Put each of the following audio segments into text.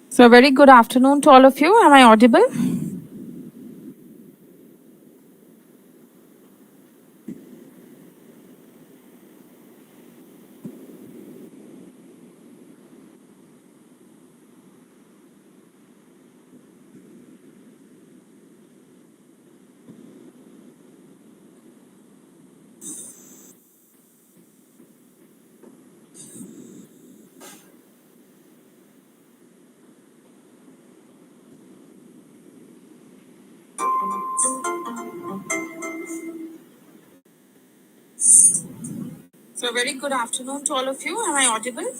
So, a very good afternoon to all of you. Am I audible? So, a very good afternoon to all of you. Am I audible?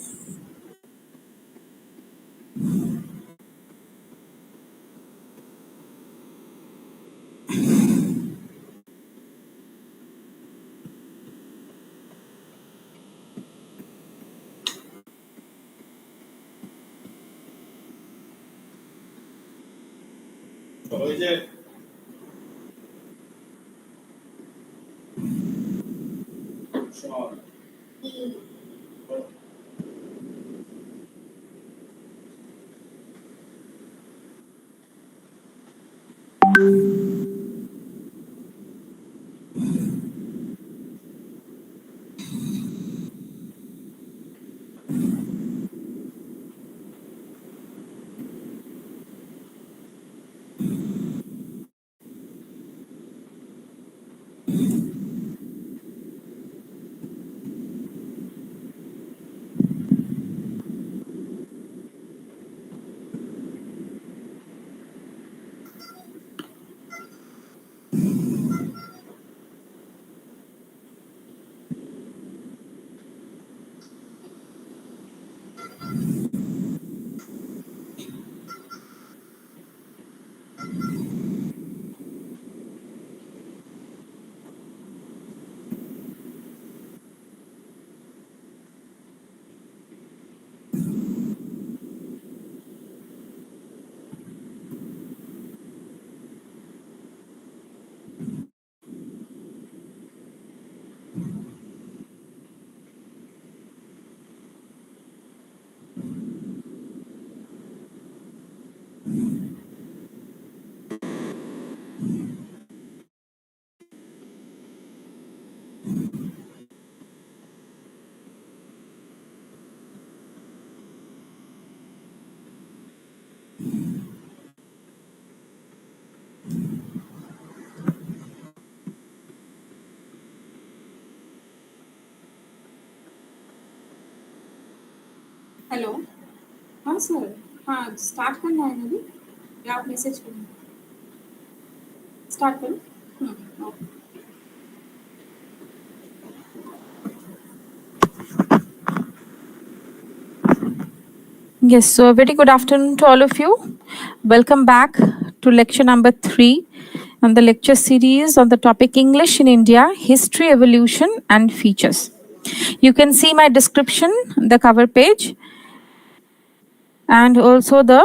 Hello हाँ sir हाँ start करना है ना अभी या आप message करें start करो okay Yes, so a very good afternoon to all of you. Welcome back to lecture number 3 on the lecture series on the topic English in India, History, Evolution and Features. You can see my description, the cover page, and also the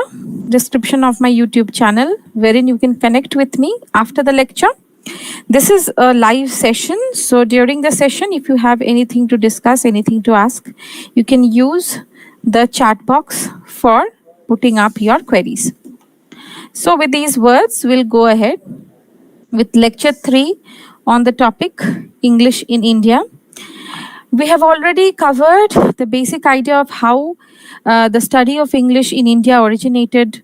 description of my YouTube channel, wherein you can connect with me after the lecture. This is a live session, so during the session, if you have anything to discuss, anything to ask, you can use the chat box for putting up your queries. So with these words, we'll go ahead with lecture 3 on the topic English in India. We have already covered the basic idea of how the study of English in India originated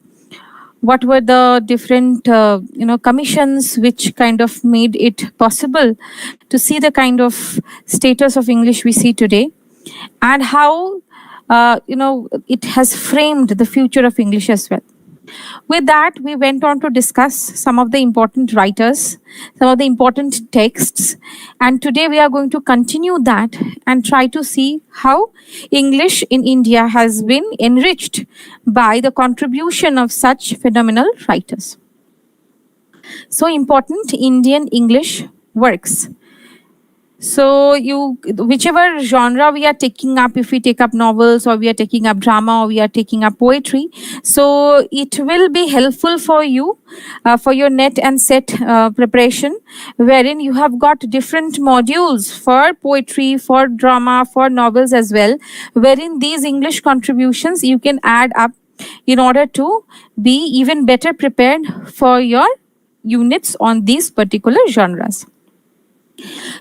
what were the different commissions which kind of made it possible to see the kind of status of English we see today, and how it has framed the future of English as well. With that, we went on to discuss some of the important writers, some of the important texts, and today we are going to continue that and try to see how English in India has been enriched by the contribution of such phenomenal writers. So important Indian English works. So whichever genre we are taking up, if we take up novels or we are taking up drama or we are taking up poetry, so it will be helpful for you for your net and set preparation, wherein you have got different modules for poetry, for drama, for novels as well, wherein these English contributions you can add up in order to be even better prepared for your units on these particular genres.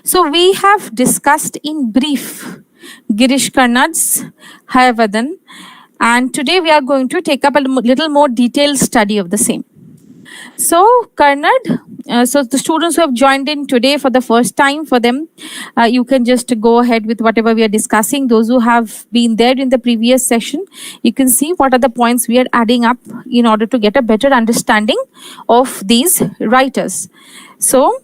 So we have discussed in brief Girish Karnad's Hayavadan, and today we are going to take up a little more detailed study of the same. So Karnad, so the students who have joined in today for the first time, for them, you can just go ahead with whatever we are discussing. Those who have been there in the previous session, you can see what are the points we are adding up in order to get a better understanding of these writers. So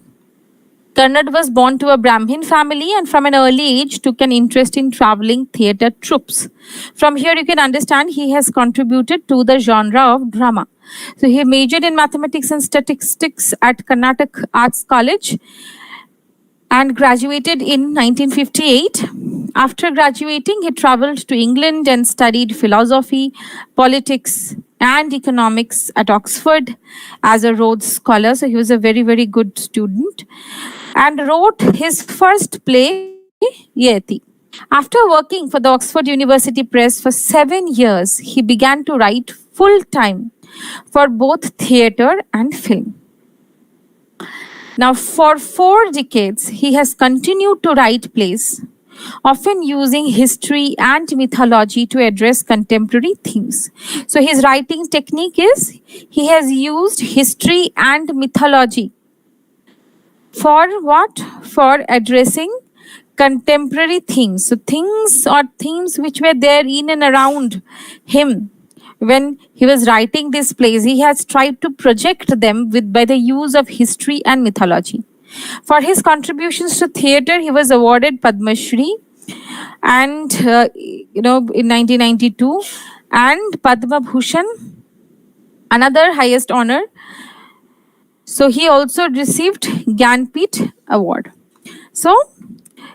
Karnad was born to a Brahmin family and from an early age took an interest in traveling theatre troupes. From here you can understand he has contributed to the genre of drama. So he majored in mathematics and statistics at Karnataka Arts College and graduated in 1958. After graduating, he traveled to England and studied philosophy, politics, and economics at Oxford as a Rhodes Scholar. So he was a very, very good student and wrote his first play, Yeti. After working for the Oxford University Press for 7 years, he began to write full-time for both theatre and film. Now, for 4 decades, he has continued to write plays, often using history and mythology to address contemporary themes. So his writing technique is he has used history and mythology for what? For addressing contemporary themes. So things or themes which were there in and around him when he was writing these plays, he has tried to project them by the use of history and mythology. For his contributions to theatre, he was awarded Padma Shri and in 1992 and Padma Bhushan, another highest honor. So he also received Gyanpith Award. So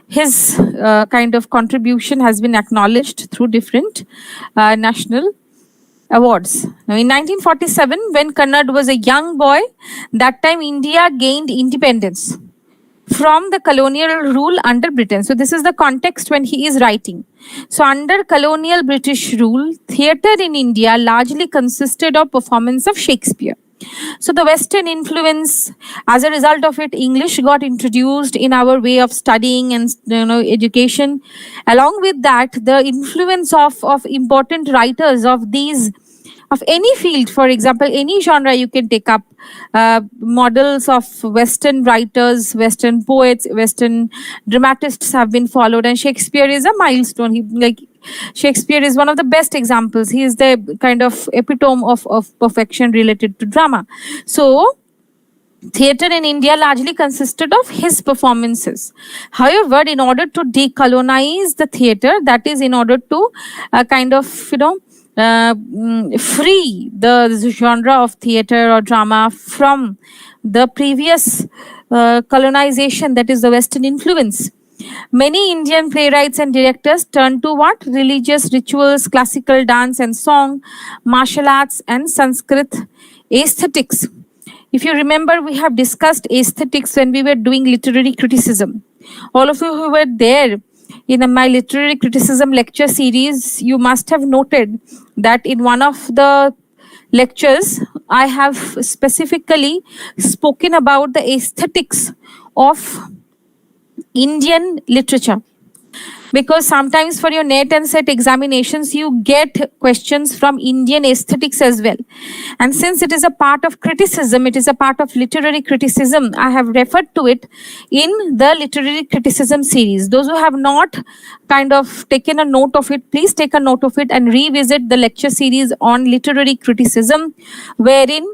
his kind of contribution has been acknowledged through different national awards. Now, in 1947, when Karnad was a young boy, that time India gained independence from the colonial rule under Britain. So this is the context when he is writing. So under colonial British rule, theatre in India largely consisted of performance of Shakespeare. So the Western influence, as a result of it, English got introduced in our way of studying and education. Along with that, the influence of important writers of these, of any field, for example, any genre you can take up, models of Western writers, Western poets, Western dramatists have been followed, and Shakespeare is a milestone. Shakespeare is one of the best examples. He is the kind of epitome of perfection related to drama. So theatre in India largely consisted of his performances. However, in order to decolonize the theatre, that is in order to free the genre of theatre or drama from the previous colonization, that is the Western influence, many Indian playwrights and directors turned to what? Religious rituals, classical dance and song, martial arts and Sanskrit aesthetics. If you remember, we have discussed aesthetics when we were doing literary criticism. All of you who were there in my literary criticism lecture series, you must have noted that in one of the lectures, I have specifically spoken about the aesthetics of Indian literature. because sometimes for your net and set examinations you get questions from Indian aesthetics as well, and since it is a part of criticism, it is a part of literary criticism, I have referred to it in the literary criticism series. Those who have not kind of taken a note of it, please take a note of it and revisit the lecture series on literary criticism, wherein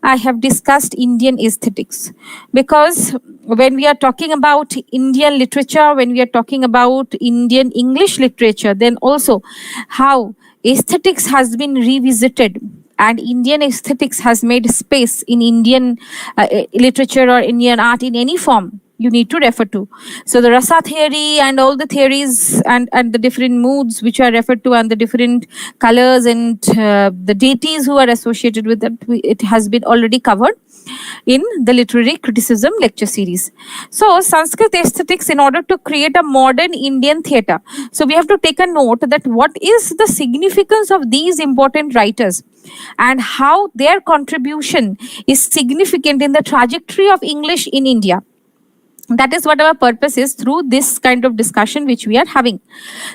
I have discussed Indian aesthetics. Because when we are talking about Indian literature, when we are talking about Indian English literature, then also how aesthetics has been revisited and Indian aesthetics has made space in Indian literature or Indian art in any form, you need to refer to. So the rasa theory and all the theories and the different moods which are referred to and the different colors and the deities who are associated with it, it has been already covered in the literary criticism lecture series. So Sanskrit aesthetics in order to create a modern Indian theatre. So we have to take a note that what is the significance of these important writers and how their contribution is significant in the trajectory of English in India. That is what our purpose is through this kind of discussion which we are having.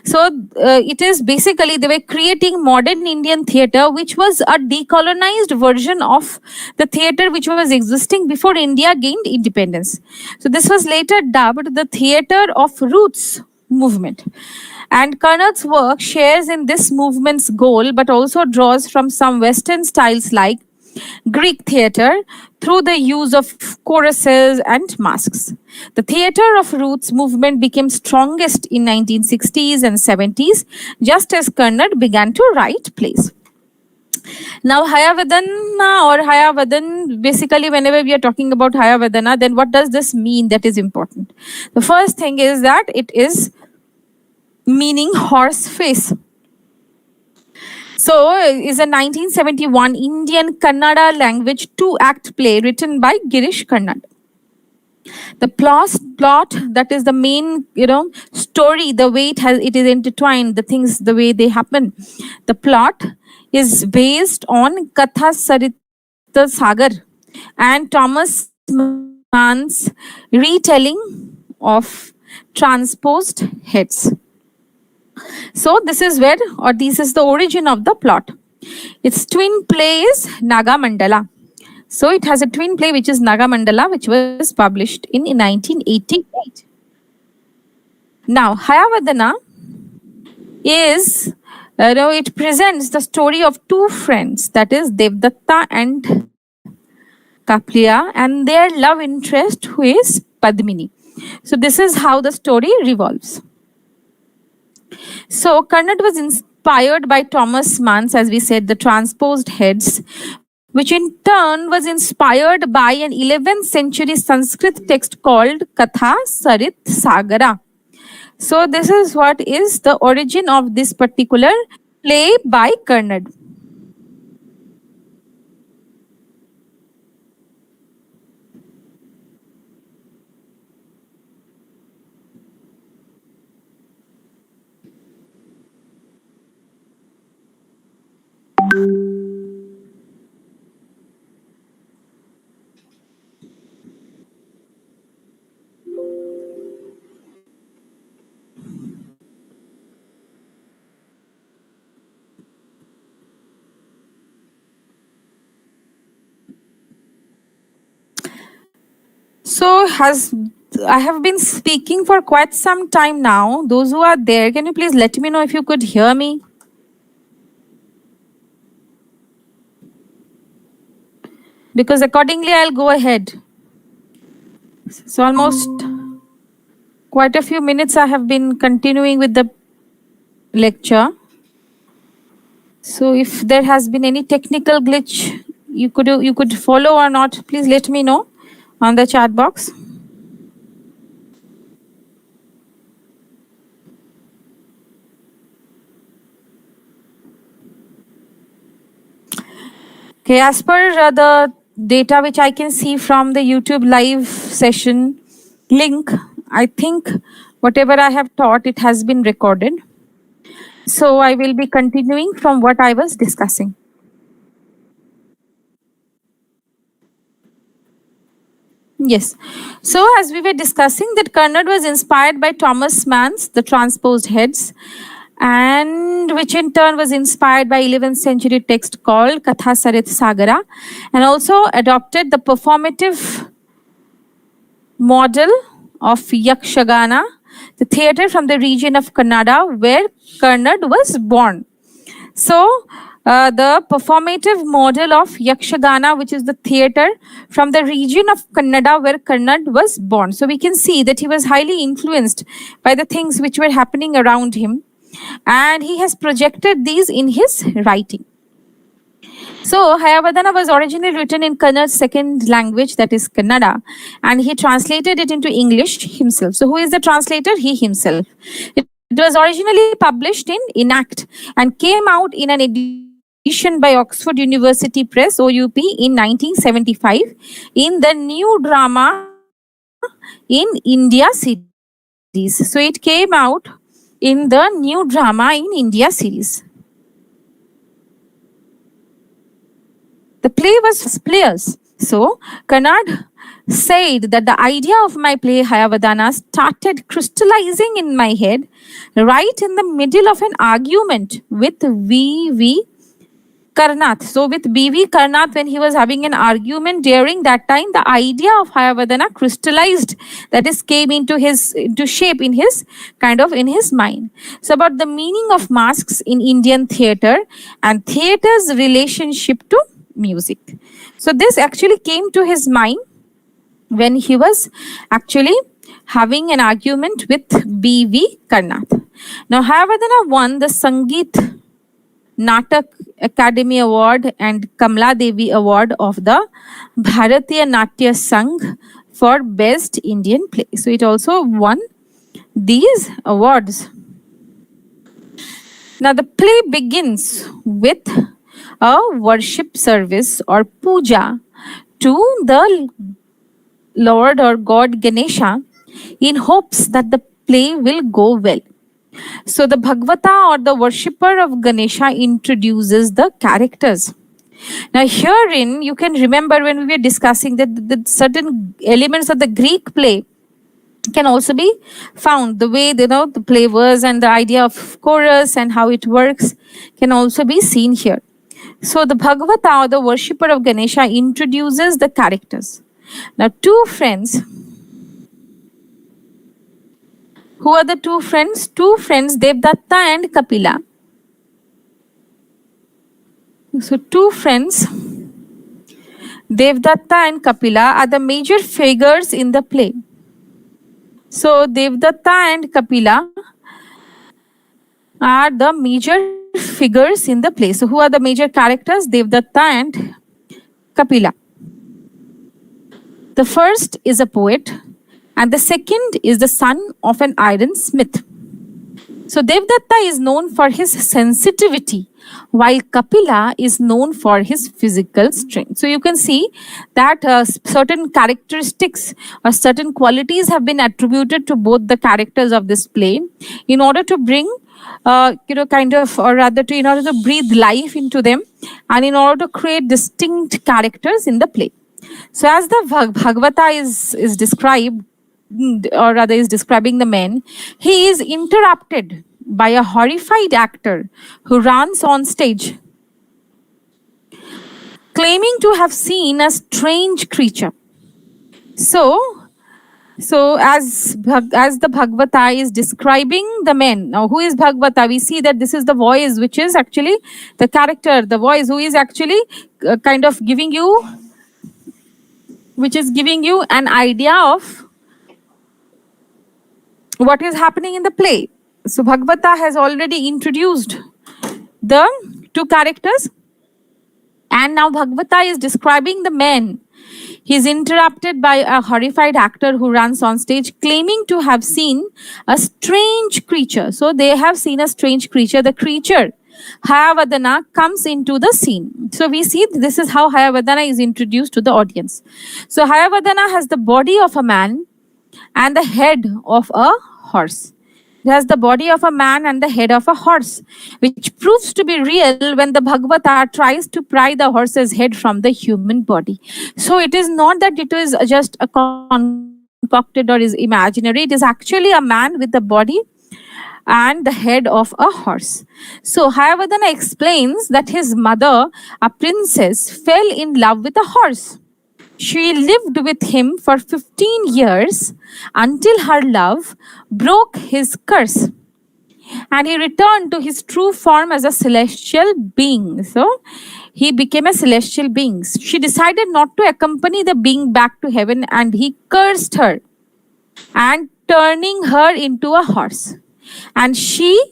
So it is basically they were creating modern Indian theatre, which was a decolonized version of the theatre which was existing before India gained independence. So this was later dubbed the theatre of roots movement. And Karnad's work shares in this movement's goal, but also draws from some Western styles like Greek theatre through the use of choruses and masks. The theatre of roots movement became strongest in 1960s and 70s, just as Karnad began to write plays. Now, Hayavadana or Hayavadan, basically, whenever we are talking about Hayavadana, then what does this mean that is important? The first thing is that it is meaning horse face. So, is a 1971 Indian Kannada language two-act play written by Girish Karnad. The plot that is the main, story, the way it is intertwined, the things, the way they happen. The plot is based on Katha Sarita Sagar and Thomas Mann's retelling of transposed heads. So this is where, or this is the origin of the plot. Its twin play is Naga Mandala. So it has a twin play which is Naga Mandala, which was published in 1988. Now, Hayavadana is, it presents the story of two friends, that is Devdatta and Kapliya, and their love interest who is Padmini. So this is how the story revolves. So Karnad was inspired by Thomas Mann's, as we said, the transposed heads, which in turn was inspired by an 11th century Sanskrit text called Katha Sarit Sagara. So this is what is the origin of this particular play by Karnad. So I have been speaking for quite some time now. Those who are there, can you please let me know if you could hear me? Because accordingly, I'll go ahead. So almost quite a few minutes I have been continuing with the lecture. So if there has been any technical glitch, you could follow or not, please let me know on the chat box. Okay, as per the data which I can see from the YouTube live session link, I think whatever I have taught, it has been recorded. So I will be continuing from what I was discussing. Yes. So as we were discussing that Kannada was inspired by Thomas Mann's The Transposed Heads, and which in turn was inspired by 11th century text called Katha Sarit Sagara, and also adopted the performative model of Yakshagana, the theatre from the region of Kannada where Kannada was born. So, the performative model of Yakshagana, which is the theatre from the region of Kannada where Kannada was born. So, we can see that he was highly influenced by the things which were happening around him, and he has projected these in his writing. So, Hayavadana was originally written in Kannada's second language, that is Kannada, and he translated it into English himself. So, who is the translator? He himself. It was originally published in Enact and came out in an edition by Oxford University Press, OUP, in 1975 in the new drama in India series. So, it came out in the new drama in India series. The play was players. So, Kannad said that the idea of my play Hayavadana started crystallizing in my head right in the middle of an argument with V.V. Karnath. So, with B.V. Karnath, when he was having an argument during that time, the idea of Hayavadana crystallized, that is, came into shape in his in his mind. So, about the meaning of masks in Indian theatre and theatre's relationship to music. So, this actually came to his mind when he was actually having an argument with B.V. Karnath. Now, Hayavadana won the Sangeet Natak Academy Award and Kamla Devi Award of the Bharatiya Natya Sangh for Best Indian Play. So it also won these awards. Now the play begins with a worship service or puja to the Lord or God Ganesha in hopes that the play will go well. So the Bhagavata or the worshipper of Ganesha introduces the characters. Now herein you can remember when we were discussing that the certain elements of the Greek play can also be found. The way the play was and the idea of chorus and how it works can also be seen here. So the Bhagavata or the worshipper of Ganesha introduces the characters. Now two friends. Who are the two friends? Two friends, Devdatta and Kapila. So two friends, Devdatta and Kapila, are the major figures in the play. So Devdatta and Kapila are the major figures in the play. So who are the major characters? Devdatta and Kapila. The first is a poet, and the second is the son of an iron smith. So Devdatta is known for his sensitivity, while Kapila is known for his physical strength. So you can see that certain characteristics or certain qualities have been attributed to both the characters of this play in order to bring in order to breathe life into them and in order to create distinct characters in the play. So as the Bhagavata is described, or rather is describing the man, he is interrupted by a horrified actor who runs on stage claiming to have seen a strange creature. So as the Bhagavata is describing the man, now who is Bhagavata? We see that this is the voice which is actually the character, the voice who is actually giving you an idea of what is happening in the play. So Bhagavata has already introduced the two characters, and now Bhagavata is describing the man. He is interrupted by a horrified actor who runs on stage claiming to have seen a strange creature. So they have seen a strange creature. The creature, Hayavadana, comes into the scene. So we see this is how Hayavadana is introduced to the audience. So Hayavadana has the body of a man and the head of a horse. It has the body of a man and the head of a horse, which proves to be real when the Bhagavata tries to pry the horse's head from the human body. So it is not that it is just a concocted or is imaginary. It is actually a man with the body and the head of a horse. So Hayavadana explains that his mother, a princess, fell in love with a horse. She lived with him for 15 years until her love broke his curse and he returned to his true form as a celestial being. So he became a celestial being. She decided not to accompany the being back to heaven and he cursed her and turning her into a horse. And she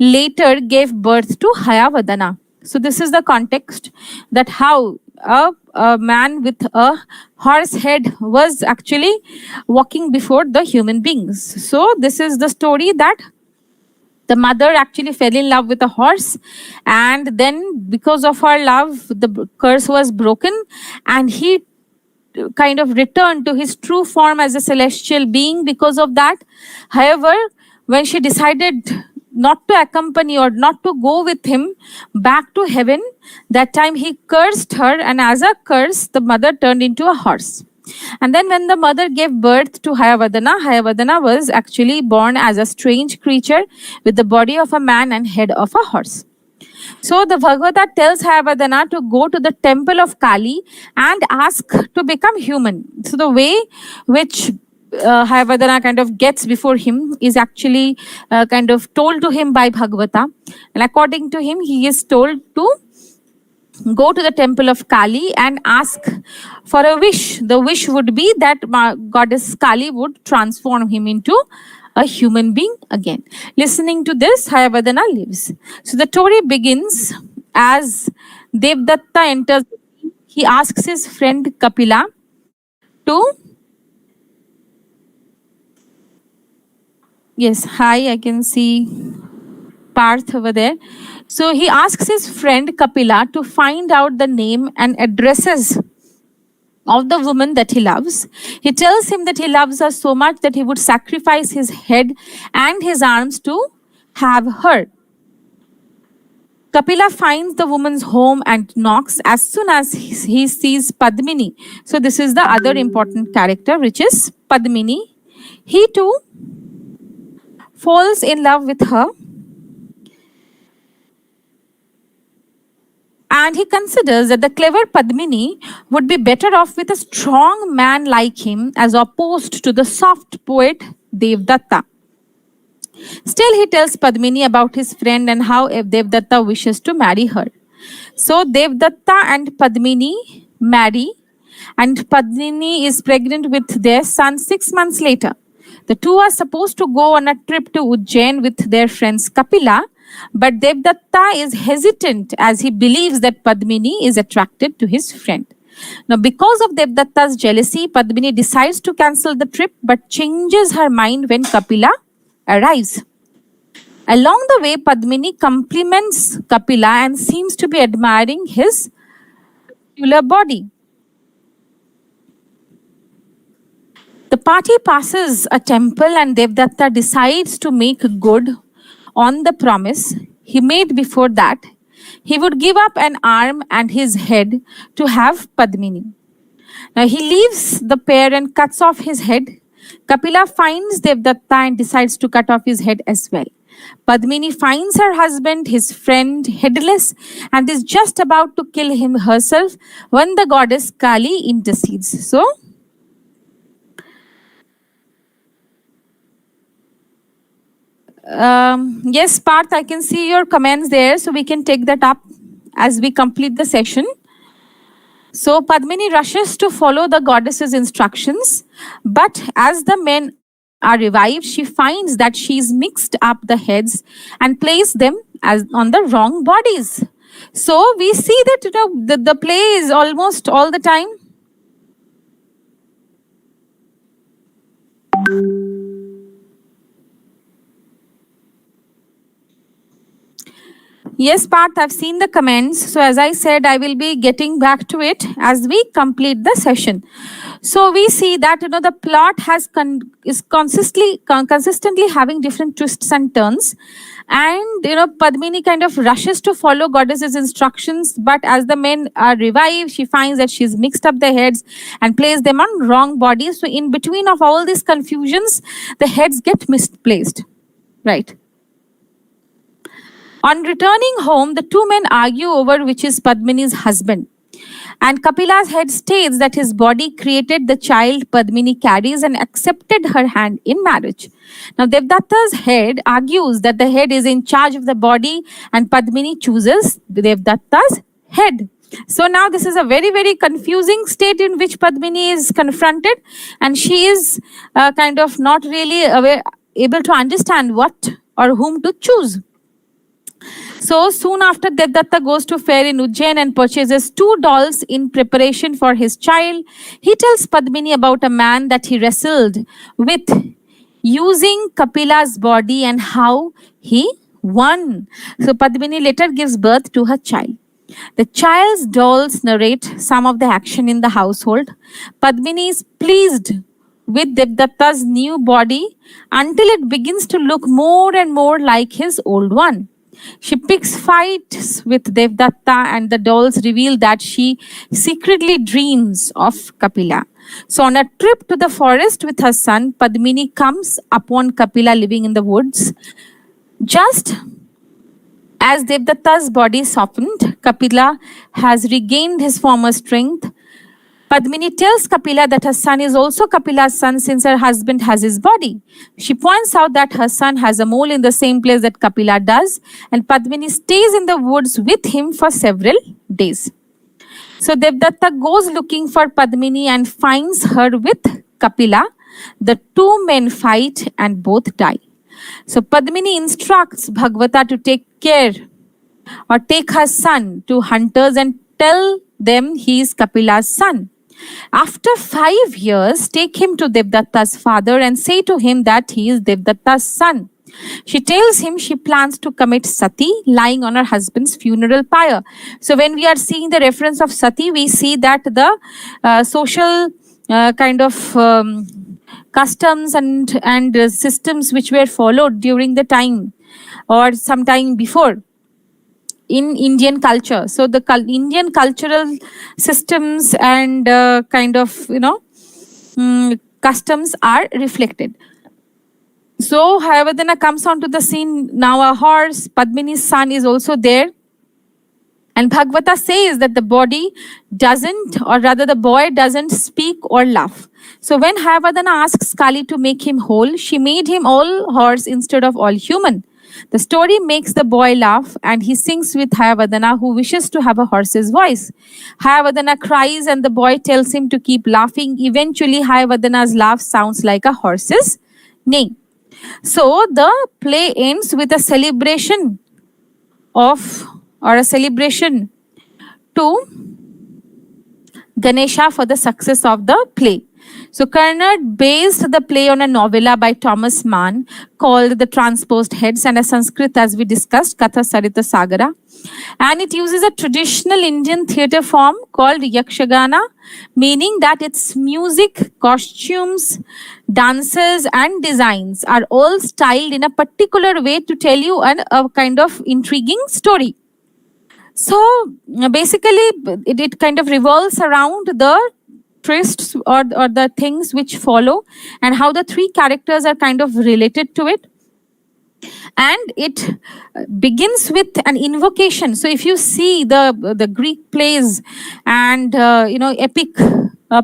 later gave birth to Hayavadana. So this is the context that how a man with a horse head was actually walking before the human beings. So this is the story that the mother actually fell in love with a horse, and then because of her love the curse was broken and he kind of returned to his true form as a celestial being because of that. However, when she decided not to accompany or not to go with him back to heaven, that time he cursed her, and as a curse, the mother turned into a horse. And then when the mother gave birth to Hayavadana, Hayavadana was actually born as a strange creature with the body of a man and head of a horse. So the Bhagavata tells Hayavadana to go to the temple of Kali and ask to become human. So the way which Hayavadana kind of gets before him is actually kind of told to him by Bhagavata. And according to him, he is told to go to the temple of Kali and ask for a wish. The wish would be that goddess Kali would transform him into a human being again. Listening to this, Hayavadana lives. So the story begins as Devdatta enters. He asks his friend Kapila to... Yes, hi, I can see Parth over there. So he asks his friend Kapila to find out the name and addresses of the woman that he loves. He tells him that he loves her so much that he would sacrifice his head and his arms to have her. Kapila finds the woman's home and knocks as soon as he sees Padmini. So this is the other important character, which is Padmini. He too falls in love with her. And he considers that the clever Padmini would be better off with a strong man like him as opposed to the soft poet Devdatta. Still, he tells Padmini about his friend and how Devdatta wishes to marry her. So Devdatta and Padmini marry, and Padmini is pregnant with their son 6 months later. The two are supposed to go on a trip to Ujjain with their friends Kapila, but Devdatta is hesitant as he believes that Padmini is attracted to his friend. Now, because of Devdatta's jealousy, Padmini decides to cancel the trip but changes her mind when Kapila arrives. Along the way, Padmini compliments Kapila and seems to be admiring his muscular body. The party passes a temple and Devdatta decides to make good on the promise he made before that. He would give up an arm and his head to have Padmini. Now he leaves the pair and cuts off his head. Kapila finds Devdatta and decides to cut off his head as well. Padmini finds her husband, his friend, headless and is just about to kill him herself when the goddess Kali intercedes. So, yes, Parth, I can see your comments there, so we can take that up as we complete the session. So Padmini rushes to follow the goddess's instructions, but as the men are revived, she finds that she's mixed up the heads and placed them as on the wrong bodies. So we see that the play is almost all the time. Yes, Parth, I've seen the comments. So as I said, I will be getting back to it as we complete the session. So we see that the plot is consistently having different twists and turns, and Padmini kind of rushes to follow goddess's instructions, but as the men are revived, she finds that she's mixed up the heads and placed them on wrong bodies. So in between of all these confusions, the heads get misplaced, right? On returning home, the two men argue over which is Padmini's husband. And Kapila's head states that his body created the child Padmini carries and accepted her hand in marriage. Now, Devdatta's head argues that the head is in charge of the body and Padmini chooses Devdatta's head. So now this is a very, very confusing state in which Padmini is confronted, and she is kind of not really able to understand what or whom to choose. So soon after, Devdatta goes to fair in Ujjain and purchases 2 dolls in preparation for his child. He tells Padmini about a man that he wrestled with using Kapila's body and how he won. So Padmini later gives birth to her child. The child's dolls narrate some of the action in the household. Padmini is pleased with Devdatta's new body until it begins to look more and more like his old one. She picks fights with Devdatta, and the dolls reveal that she secretly dreams of Kapila. So on a trip to the forest with her son, Padmini comes upon Kapila living in the woods. Just as Devdatta's body softened, Kapila has regained his former strength. Padmini tells Kapila that her son is also Kapila's son since her husband has his body. She points out that her son has a mole in the same place that Kapila does, and Padmini stays in the woods with him for several days. So Devdatta goes looking for Padmini and finds her with Kapila. The two men fight and both die. So Padmini instructs Bhagavata to take her son to hunters and tell them he is Kapila's son. After 5 years, take him to Devdatta's father and say to him that he is Devdatta's son. She tells him she plans to commit sati, lying on her husband's funeral pyre. So when we are seeing the reference of sati, we see that the social kind of customs and systems which were followed during the time or sometime before in Indian culture. So the Indian cultural systems and customs are reflected. So Hayavadana comes onto the scene. Now a horse, Padmini's son, is also there. And Bhagavata says that the body doesn't, or rather the boy doesn't speak or laugh. So when Hayavadana asks Kali to make him whole, she made him all horse instead of all human. The story makes the boy laugh and he sings with Hayavadana, who wishes to have a horse's voice. Hayavadana cries and the boy tells him to keep laughing. Eventually, Hayavadana's laugh sounds like a horse's neigh. So the play ends with a celebration to Ganesha for the success of the play. So Karnad based the play on a novella by Thomas Mann called The Transposed Heads, and a Sanskrit, as we discussed, Katha Sarita Sagara. And it uses a traditional Indian theatre form called Yakshagana, meaning that its music, costumes, dances and designs are all styled in a particular way to tell you a kind of intriguing story. So basically, it kind of revolves around the twists or the things which follow and how the three characters are kind of related to it. And it begins with an invocation. So if you see the Greek plays and epic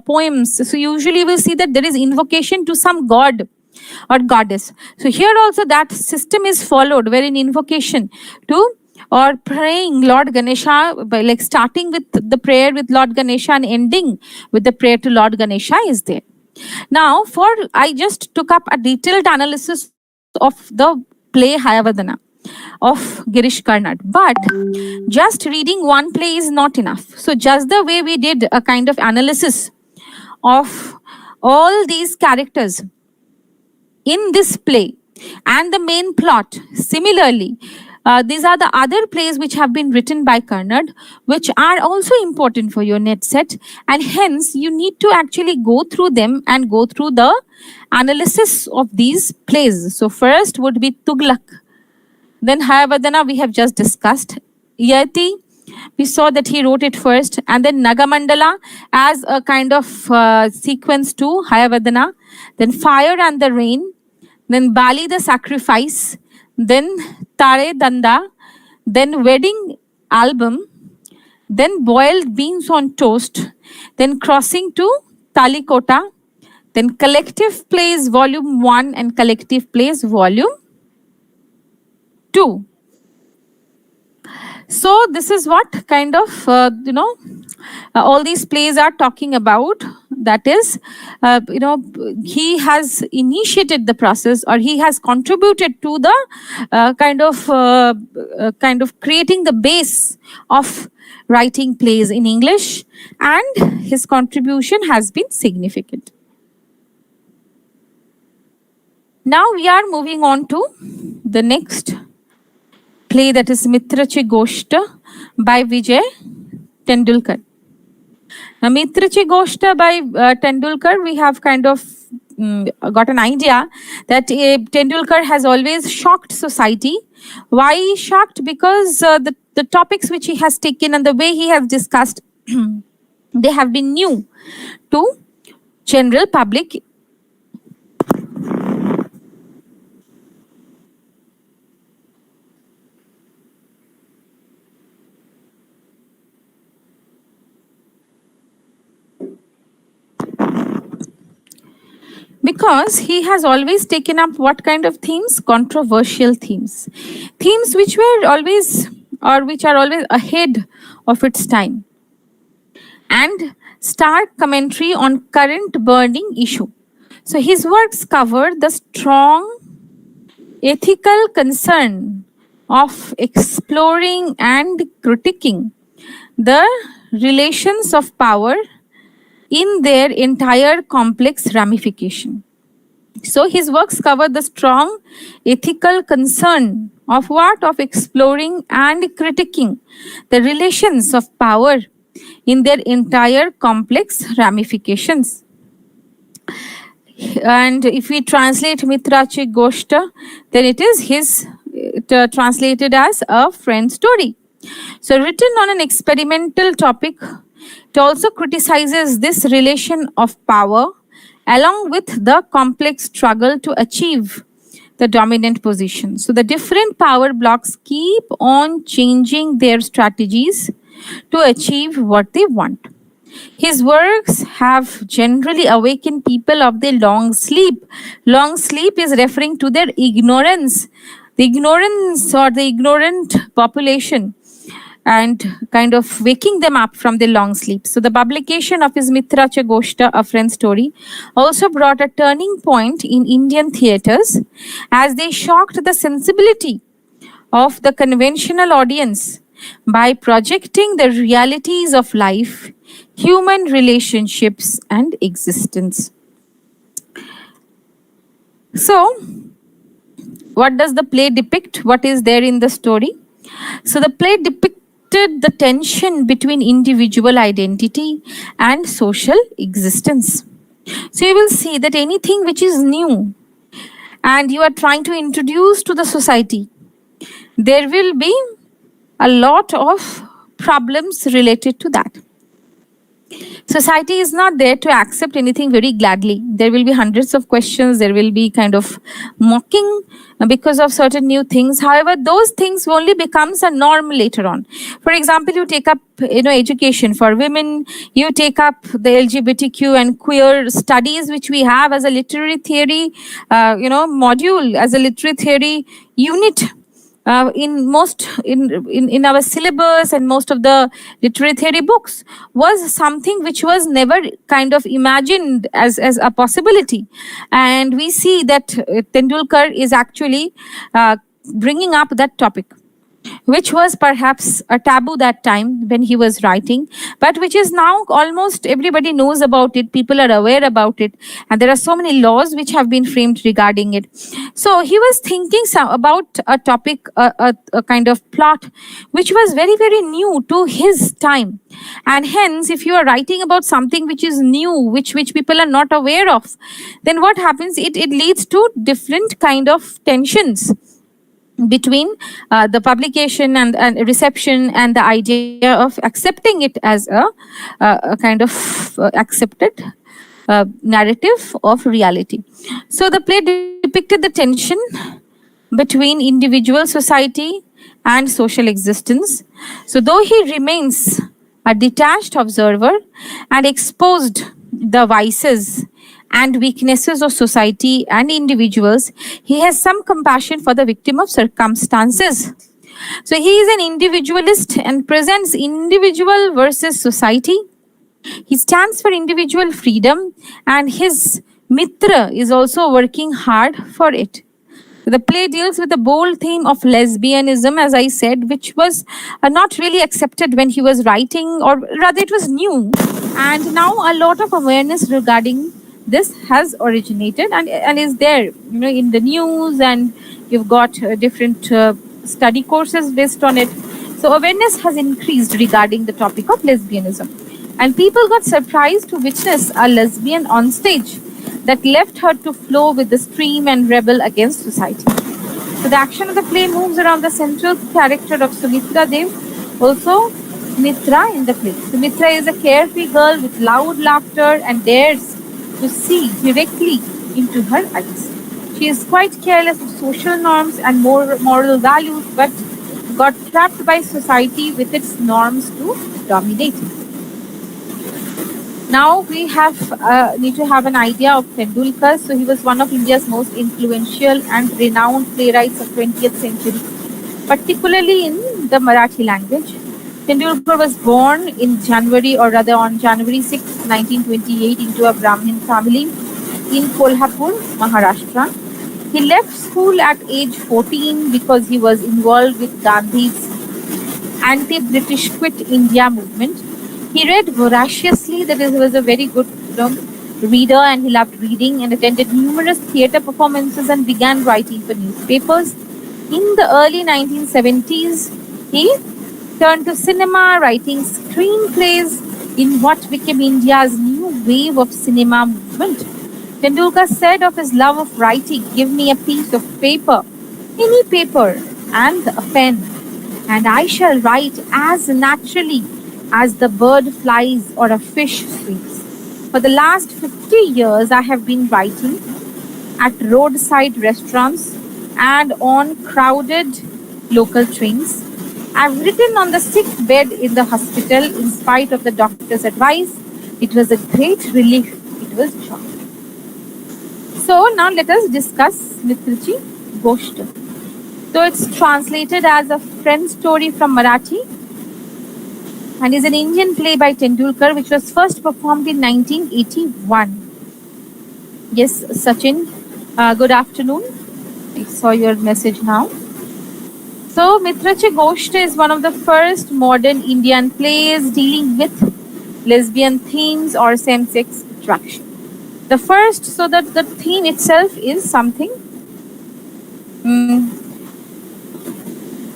poems, so usually we'll see that there is invocation to some god or goddess. So here also that system is followed, wherein invocation to or praying Lord Ganesha, by like starting with the prayer with Lord Ganesha and ending with the prayer to Lord Ganesha is there. Now, I just took up a detailed analysis of the play Hayavadana of Girish Karnad, but just reading one play is not enough. So just the way we did a kind of analysis of all these characters in this play and the main plot, similarly, These are the other plays which have been written by Karnad, which are also important for your net set, and hence you need to actually go through them and go through the analysis of these plays. So first would be Tughlaq. Then Hayavadana we have just discussed. Yati, we saw that he wrote it first, and then Nagamandala as a kind of sequence to Hayavadana, then Fire and the Rain, then Bali the Sacrifice, then Tare Danda, then Wedding Album, then Boiled Beans on Toast, then Crossing to Talikota, then Collective Plays Volume 1 and Collective Plays Volume 2. So this is what kind of, all these plays are talking about. That is, he has initiated the process, or he has contributed to the kind of creating the base of writing plays in English, and his contribution has been significant. Now we are moving on to the next play, that is Mitrachi Goshta by Vijay Tendulkar. Now, Mitrachi Goshta by Tendulkar, we have kind of got an idea that Tendulkar has always shocked society. Why he shocked? Because the topics which he has taken and the way he has discussed, they have been new to general public. Because he has always taken up what kind of themes? Controversial themes. Themes which were always, or which are always ahead of its time. And stark commentary on current burning issue. So his works cover the strong ethical concern of exploring and critiquing the relations of power in their entire complex ramification. So his works cover the strong ethical concern of what? Of exploring and critiquing the relations of power in their entire complex ramifications. And if we translate Mitrachi Goshta, then it is translated as a friend story. So written on an experimental topic, it also criticizes this relation of power along with the complex struggle to achieve the dominant position. So the different power blocks keep on changing their strategies to achieve what they want. His works have generally awakened people of their long sleep. Long sleep is referring to their ignorance, the ignorant population, and kind of waking them up from their long sleep. So the publication of his Mitracha Goshta, a friend story, also brought a turning point in Indian theatres as they shocked the sensibility of the conventional audience by projecting the realities of life, human relationships, and existence. So, what does the play depict? What is there in the story? So the play depicted the tension between individual identity and social existence. So you will see that anything which is new and you are trying to introduce to the society, there will be a lot of problems related to that. Society is not there to accept anything very gladly. There will be hundreds of questions. There will be kind of mocking because of certain new things. However, those things only becomes a norm later on. For example, you take up education for women. You take up the LGBTQ and queer studies, which we have as a literary theory, module, as a literary theory unit. In our syllabus and most of the literary theory books was something which was never kind of imagined as a possibility. And we see that Tendulkar is actually bringing up that topic. which was perhaps a taboo that time when he was writing, but which is now almost everybody knows about it. People are aware about it, and there are so many laws which have been framed regarding it. So he was thinking about a topic, a kind of plot, which was very, very new to his time. And hence, if you are writing about something which is new, which people are not aware of, then what happens? It leads to different kind of tensions between the publication and reception, and the idea of accepting it as a kind of accepted narrative of reality. So the play depicted the tension between individual society and social existence. So though he remains a detached observer and exposed the vices and weaknesses of society and individuals, he has some compassion for the victim of circumstances. So he is an individualist and presents individual versus society. He stands for individual freedom, and his Mitra is also working hard for it. The play deals with the bold theme of lesbianism, as I said, which was not really accepted when he was writing, or rather, it was new. And now a lot of awareness regarding this has originated and is there, in the news, and you've got different study courses based on it. So awareness has increased regarding the topic of lesbianism. And people got surprised to witness a lesbian on stage that left her to flow with the stream and rebel against society. So the action of the play moves around the central character of Sumitra Dev, also Mitra in the play. Sumitra is a carefree girl with loud laughter and dares to see directly into her eyes. She is quite careless of social norms and moral values, but got trapped by society with its norms to dominate. Now we need to have an idea of Tendulkar. So he was one of India's most influential and renowned playwrights of 20th century, particularly in the Marathi language. Tendulkar was born in January, or rather on January 6, 1928, into a Brahmin family in Kolhapur, Maharashtra. He left school at age 14 because he was involved with Gandhi's anti-British Quit India movement. He read voraciously, that is, he was a very good reader, and he loved reading and attended numerous theatre performances and began writing for newspapers. In the early 1970s, he turned to cinema, writing screenplays in what became India's new wave of cinema movement. Tendulkar said of his love of writing, "Give me a piece of paper, any paper, and a pen, and I shall write as naturally as the bird flies or a fish swims. For the last 50 years, I have been writing at roadside restaurants and on crowded local trains. I've written on the sick bed in the hospital in spite of the doctor's advice. It was a great relief. It was joy." So now let us discuss Mitrachi Gosht. So it's translated as a friend story from Marathi, and is an Indian play by Tendulkar, which was first performed in 1981. Yes, Sachin, good afternoon. I saw your message now. So Mitrachi Gosht is one of the first modern Indian plays dealing with lesbian themes or same-sex attraction. The first, so that the theme itself is something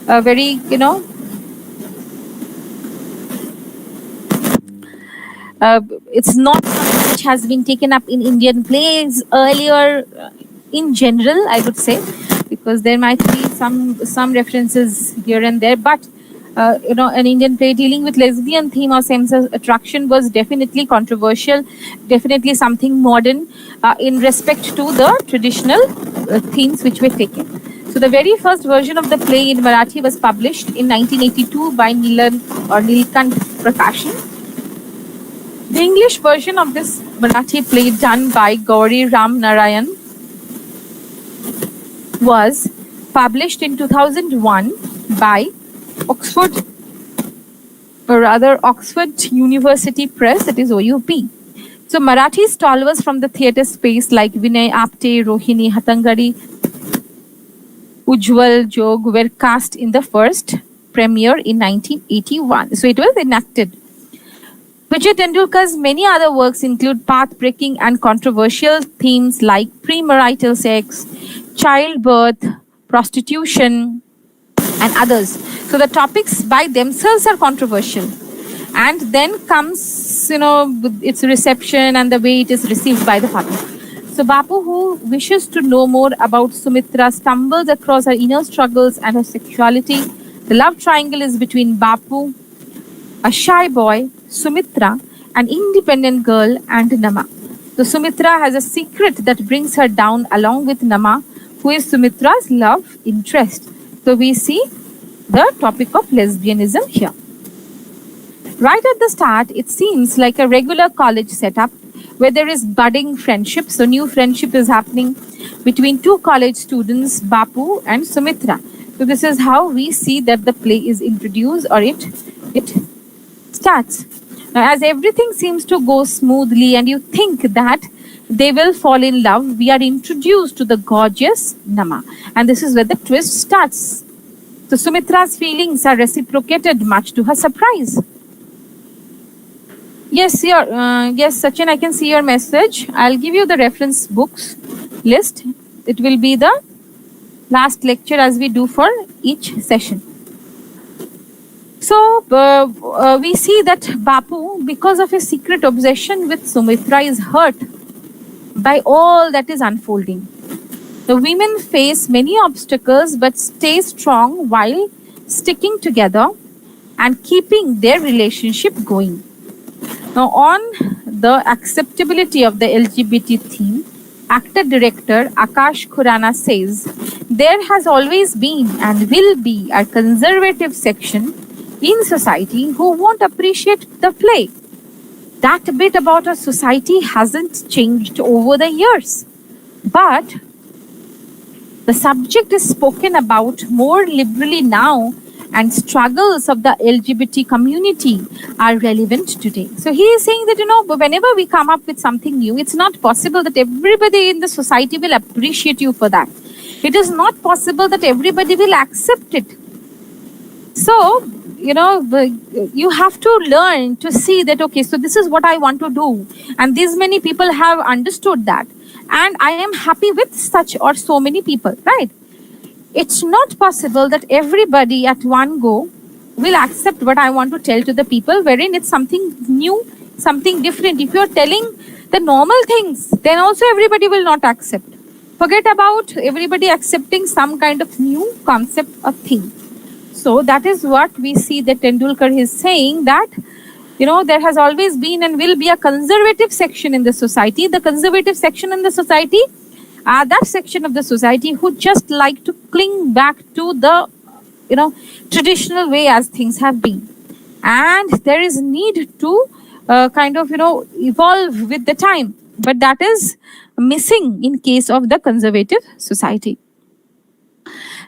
very, it's not something which has been taken up in Indian plays earlier in general, I would say, because there might be some references here and there, but an Indian play dealing with lesbian theme or same-sex attraction was definitely controversial, definitely something modern in respect to the traditional themes which were taken. So the very first version of the play in Marathi was published in 1982 by Nilkant Prakashan. The English version of this Marathi play, done by Gauri Ram Narayan, was published in 2001 by Oxford University Press, that is OUP. So Marathi stalwarts from the theatre space like Vinay Apte, Rohini Hatangari, Ujjwal Jog were cast in the first premiere in 1981. So it was enacted. Vijay Tendulkar's many other works include path-breaking and controversial themes like premarital sex, childbirth, prostitution, and others. So the topics by themselves are controversial. And then comes, its reception and the way it is received by the public. So Bapu, who wishes to know more about Sumitra, stumbles across her inner struggles and her sexuality. The love triangle is between Bapu, a shy boy, Sumitra, an independent girl, and Nama. So Sumitra has a secret that brings her down along with Nama, who is Sumitra's love interest. So we see the topic of lesbianism here. Right at the start, it seems like a regular college setup where there is budding friendship. So new friendship is happening between two college students, Bapu and Sumitra. So this is how we see that the play is introduced, or it starts. Now, as everything seems to go smoothly and you think that they will fall in love, we are introduced to the gorgeous Nama. And this is where the twist starts. So Sumitra's feelings are reciprocated, much to her surprise. Yes, Sachin, I can see your message. I'll give you the reference books list. It will be the last lecture as we do for each session. So we see that Bapu, because of his secret obsession with Sumitra, is hurt by all that is unfolding. The women face many obstacles but stay strong while sticking together and keeping their relationship going. Now, on the acceptability of the LGBT theme, actor-director Akash Khurana says, there has always been and will be a conservative section in society who won't appreciate the play. That bit about our society hasn't changed over the years. But the subject is spoken about more liberally now, and struggles of the LGBT community are relevant today. So he is saying that, whenever we come up with something new, it's not possible that everybody in the society will appreciate you for that. It is not possible that everybody will accept it. So, you have to learn to see that, okay, so this is what I want to do. And these many people have understood that. And I am happy with such or so many people, right? It's not possible that everybody at one go will accept what I want to tell to the people, wherein it's something new, something different. If you're telling the normal things, then also everybody will not accept. Forget about everybody accepting some kind of new concept or thing. So that is what we see that Tendulkar is saying, that there has always been and will be a conservative section in the society. The conservative section in the society are that section of the society who just like to cling back to the, traditional way as things have been. And there is need to evolve with the time. But that is missing in case of the conservative society.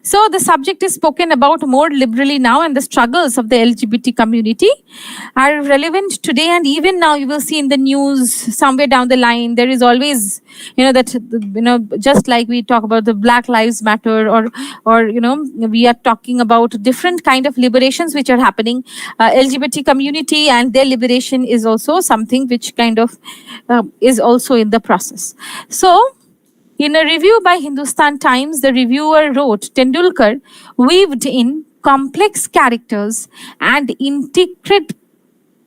So the subject is spoken about more liberally now, and the struggles of the LGBT community are relevant today. And even now, you will see in the news somewhere down the line, there is always, just like we talk about the Black Lives Matter, or we are talking about different kind of liberations which are happening. LGBT community and their liberation is also something which kind of is also in the process. So, in a review by Hindustan Times, the reviewer wrote, Tendulkar weaved in complex characters and intricate,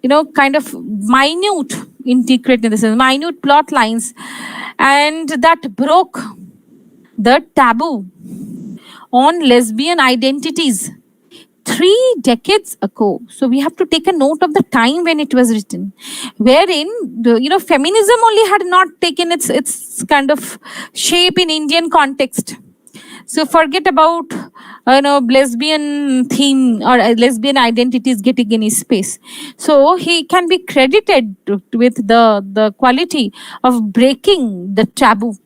minute plot lines, and that broke the taboo on lesbian identities 3 decades ago. So we have to take a note of the time when it was written, wherein feminism only had not taken its kind of shape in Indian context. So forget about lesbian theme or lesbian identities getting any space. So he can be credited with the quality of breaking the taboo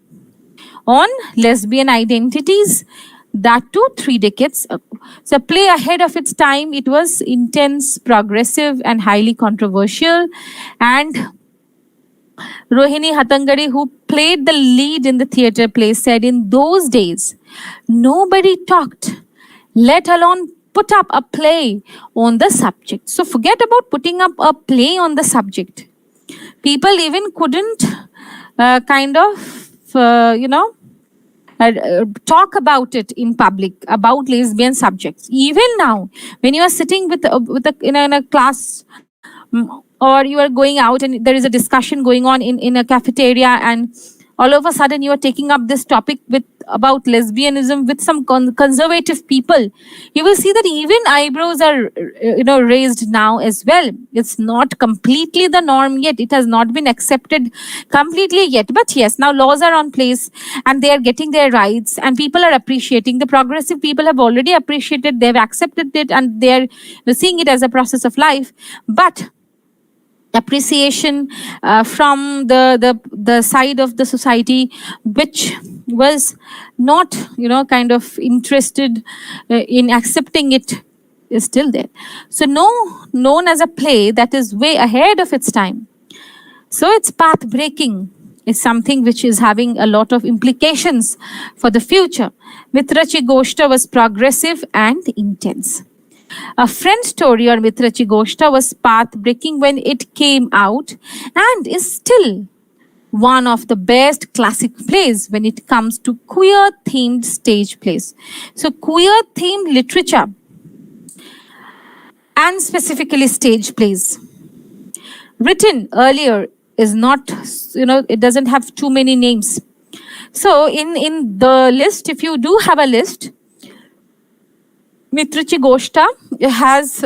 on lesbian identities, that too 3 decades ago. So play ahead of its time. It was intense, progressive, and highly controversial. And Rohini Hatangari, who played the lead in the theatre play, said in those days, Nobody talked, let alone put up a play on the subject. So forget about putting up a play on the subject. People even couldn't talk about it in public, about lesbian subjects. Even now, when you are sitting in a class, or you are going out and there is a discussion going on in a cafeteria, and all of a sudden you are taking up this topic about lesbianism with some conservative people, you will see that even eyebrows are raised now as well. It's not completely the norm yet, it has not been accepted completely yet, but yes, now laws are on place and they are getting their rights, and people are appreciating. The progressive people have already appreciated, they've accepted it, and they're seeing it as a process of life. But appreciation from the side of the society which was not kind of interested in accepting it is still there. So known as a play that is way ahead of its time. So its path breaking is something which is having a lot of implications for the future. Mitrachi Goshta was progressive and intense. A Friend Story or Mitrachi Goshta was path-breaking when it came out and is still one of the best classic plays when it comes to queer-themed stage plays. So queer-themed literature and specifically stage plays written earlier is not, it doesn't have too many names. So in the list, if you do have a list, Mitrachi Goshta has,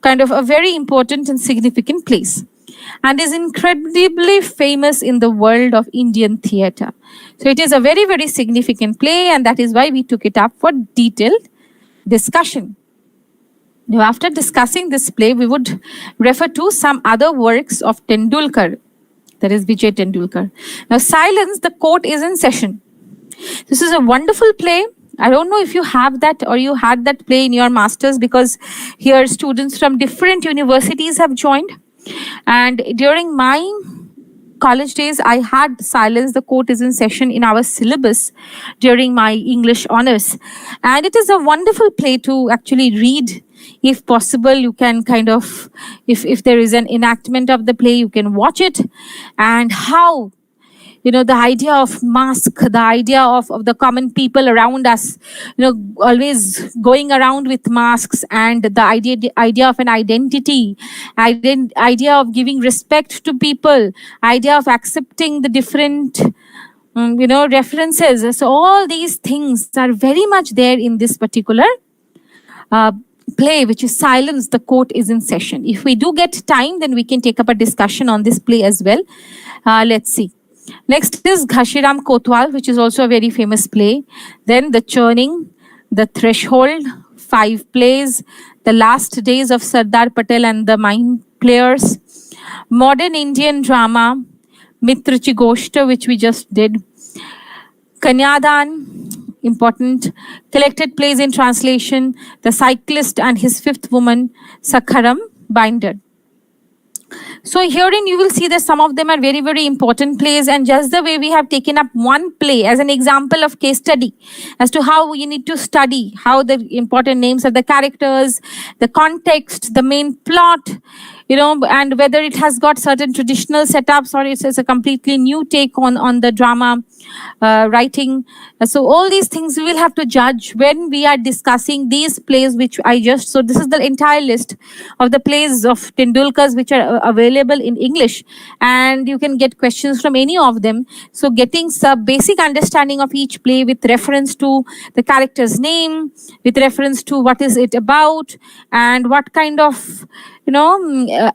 kind of a very important and significant place and is incredibly famous in the world of Indian theatre. So it is a very, very significant play, and that is why we took it up for detailed discussion. Now, after discussing this play, we would refer to some other works of Tendulkar, that is Vijay Tendulkar. Now, Silence, the Court is in Session. This is a wonderful play. I don't know if you have that or you had that play in your masters, because here students from different universities have joined. And during my college days, I had Silence, the Court is in Session in our syllabus during my English honors. And it is a wonderful play to actually read. If possible, you can kind of, if there is an enactment of the play, you can watch it. And how the idea of mask, the idea of the common people around us, always going around with masks, and the idea of an identity, idea of giving respect to people, idea of accepting the different, references. So all these things are very much there in this particular play, which is Silence, the Court is in Session. If we do get time, then we can take up a discussion on this play as well. Let's see. Next is Ghashiram Kotwal, which is also a very famous play. Then The Churning, The Threshold, 5 plays, The Last Days of Sardar Patel and the Mind Players, Modern Indian Drama, Mitrachi Goshta, which we just did, Kanyadan, important, Collected Plays in Translation, The Cyclist and His Fifth Woman, Sakharam, Binder. So herein you will see that some of them are very, very important plays, and just the way we have taken up one play as an example of case study as to how you need to study, how the important names of the characters, the context, the main plot, and whether it has got certain traditional setups or it's a completely new take on the drama writing. So all these things we will have to judge when we are discussing these plays, so this is the entire list of the plays of Tendulkar's which are available in English, and you can get questions from any of them. So getting some basic understanding of each play with reference to the character's name, with reference to what is it about, and what kind of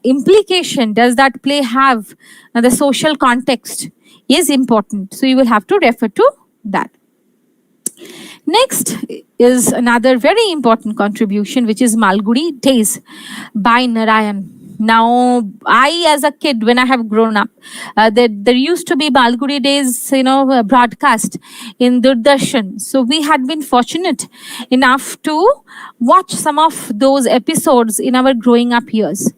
implication does that play have, the social context is important. So you will have to refer to that. Next is another very important contribution, which is Malgudi Days by Narayan. Now, I as a kid, when I have grown up, there used to be Malgudi Days, broadcast in Doordarshan. So we had been fortunate enough to watch some of those episodes in our growing up years.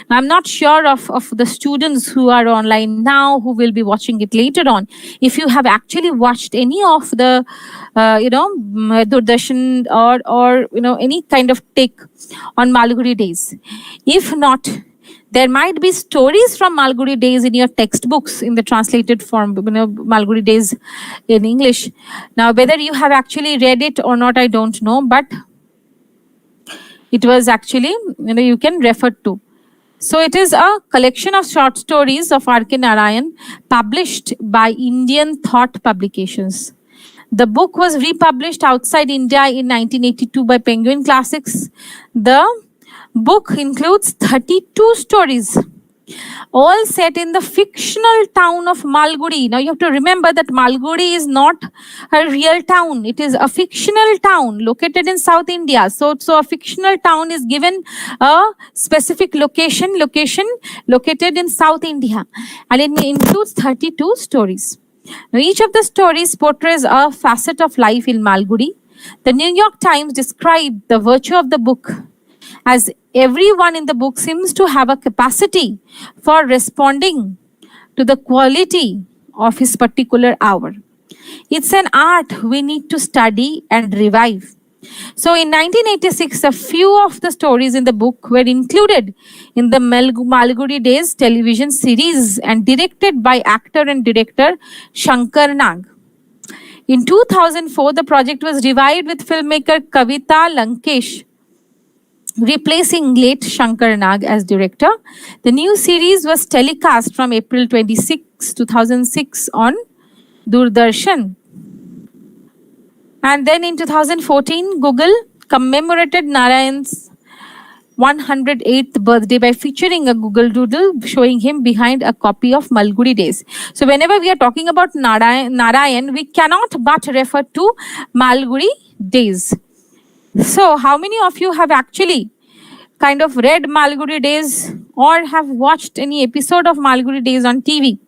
I'm not sure of the students who are online now, who will be watching it later on, if you have actually watched any of the, Doordarshan or any kind of take on Malgudi days. If not, there might be stories from Malgudi days in your textbooks in the translated form, Malgudi days in English. Now, whether you have actually read it or not, I don't know, but it was actually, you can refer to. So it is a collection of short stories of R.K. Narayan published by Indian Thought Publications. The book was republished outside India in 1982 by Penguin Classics. The book includes 32 stories, all set in the fictional town of Malgudi. Now you have to remember that Malgudi is not a real town. It is a fictional town located in South India. So a fictional town is given a specific location located in South India. And it includes 32 stories. Now, each of the stories portrays a facet of life in Malgudi. The New York Times described the virtue of the book as everyone in the book seems to have a capacity for responding to the quality of his particular hour. It's an art we need to study and revive. So in 1986, a few of the stories in the book were included in the Malgudi Days television series and directed by actor and director Shankar Nag. In 2004, the project was revived with filmmaker Kavita Lankesh replacing late Shankar Nag as director. The new series was telecast from April 26, 2006 on Doordarshan. And then in 2014, Google commemorated Narayan's 108th birthday by featuring a Google Doodle showing him behind a copy of Malgudi Days. So whenever we are talking about Narayan, we cannot but refer to Malgudi Days. So how many of you have actually kind of read Malgudi Days or have watched any episode of Malgudi Days on TV?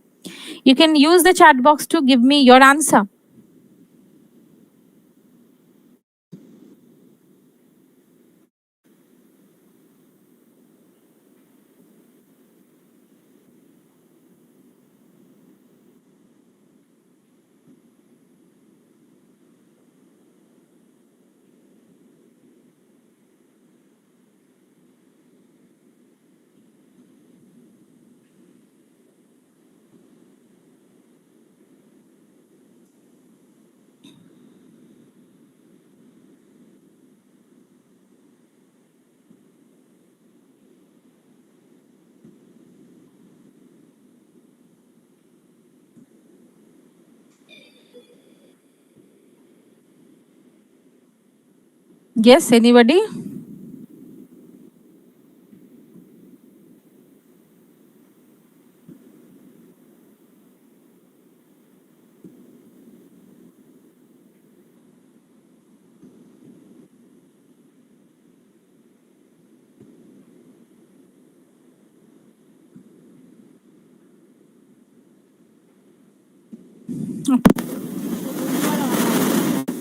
You can use the chat box to give me your answer. Yes, anybody?